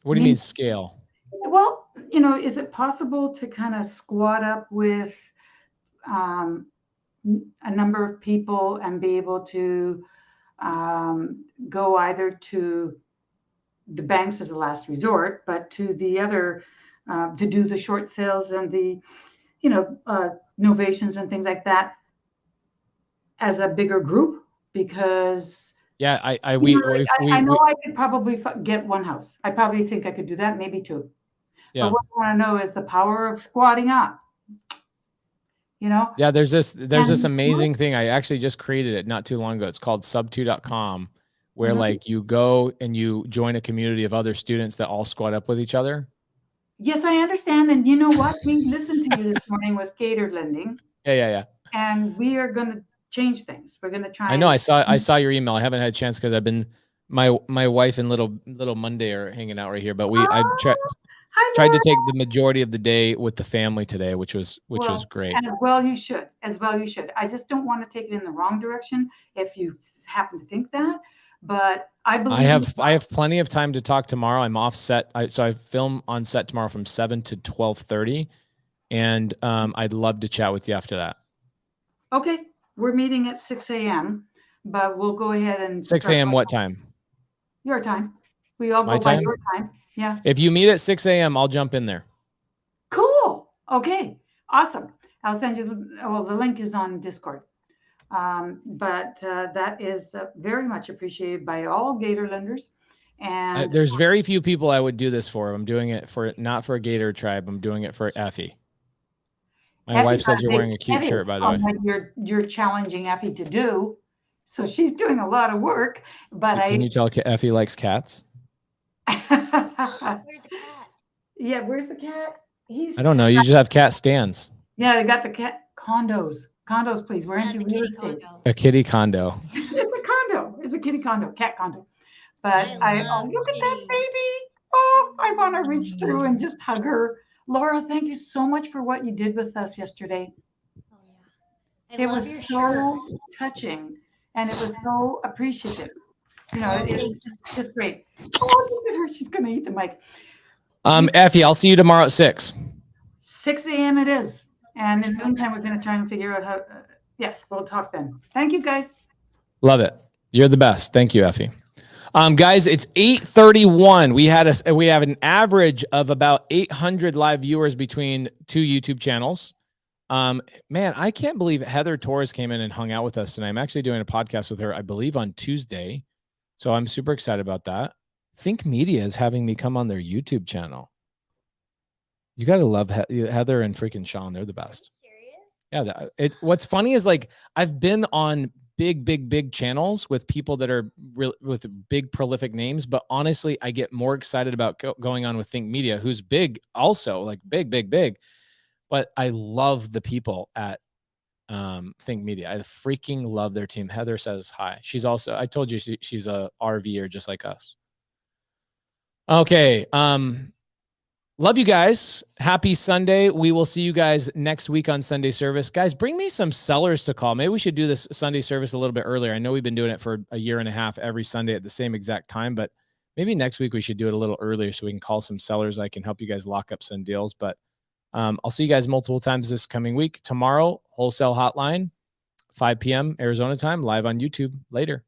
What do you mean scale? Well, is it possible to kind of squat up with a number of people and be able to go either to the banks as a last resort, but to the other, to do the short sales and the, novations and things like that as a bigger group? Because yeah, I know I could probably get one house. I probably think I could do that, maybe two. Yeah. But what I want to know is the power of squatting up. Yeah, there's this amazing thing. I actually just created it not too long ago. It's called sub2.com, where like you go and you join a community of other students that all squat up with each other. Yes, I understand. And you know what? We listened to you this morning with Gator Lending. Yeah. And we are going to change things. We're going to try. I know. I saw your email. I haven't had a chance because I've been my wife and little Monday are hanging out right here. But I tried to take the majority of the day with the family today, which was great. As well you should. I just don't want to take it in the wrong direction if you happen to think that. But I believe I have plenty of time to talk tomorrow. I'm off set. So I film on set tomorrow from 7 to 12:30. And I'd love to chat with you after that. Okay. We're meeting at 6 a.m., but we'll go ahead and 6 a.m. What time? Your time. We all My go by time? your time. Yeah. If you meet at 6 a.m., I'll jump in there. Cool. Okay. Awesome. I'll send you, the link is on Discord. But that is very much appreciated by all Gator lenders. And there's very few people I would do this for. I'm doing it not for a Gator tribe. I'm doing it for Effie. My wife says you're wearing a cute shirt, by the way. What you're challenging Effie to do. So she's doing a lot of work. But Can you tell Effie likes cats? Where's the cat? Yeah, where's the cat? I don't know. You just have cat stands. Yeah, they got the cat condos. Condos, please. We're into real estate. A kitty condo. It's a condo. It's a kitty condo, cat condo. But look at that baby. Oh, I want to reach through and just hug her. Laura, thank you so much for what you did with us yesterday. Oh yeah. It was so touching and it was so appreciative. It was just great. Oh, look at her. She's going to eat the mic. Effie, I'll see you tomorrow at 6. 6 a.m. it is. And in the meantime, we're going to try and figure out how, yes, we'll talk then. Thank you, guys. Love it. You're the best. Thank you, Effie. Guys, it's 8:31. We have an average of about 800 live viewers between 2 YouTube channels. Man, I can't believe Heather Torres came in and hung out with us tonight. I'm actually doing a podcast with her, I believe, on Tuesday. So I'm super excited about that. Think Media is having me come on their YouTube channel. You got to love Heather and freaking Sean. They're the best. Yeah. What's funny is like I've been on big channels with people that are with big prolific names, but honestly, I get more excited about going on with Think Media, who's big also, like big. But I love the people at Think Media. I freaking love their team. Heather says hi. She's also, I told you she's a RVer just like us. Okay. Love you guys. Happy Sunday. We will see you guys next week on Sunday service. Guys, bring me some sellers to call. Maybe we should do this Sunday service a little bit earlier. I know we've been doing it for a year and a half every Sunday at the same exact time, but maybe next week we should do it a little earlier so we can call some sellers. I can help you guys lock up some deals, but I'll see you guys multiple times this coming week. Tomorrow, Wholesale Hotline, 5 p.m. Arizona time, live on YouTube. Later.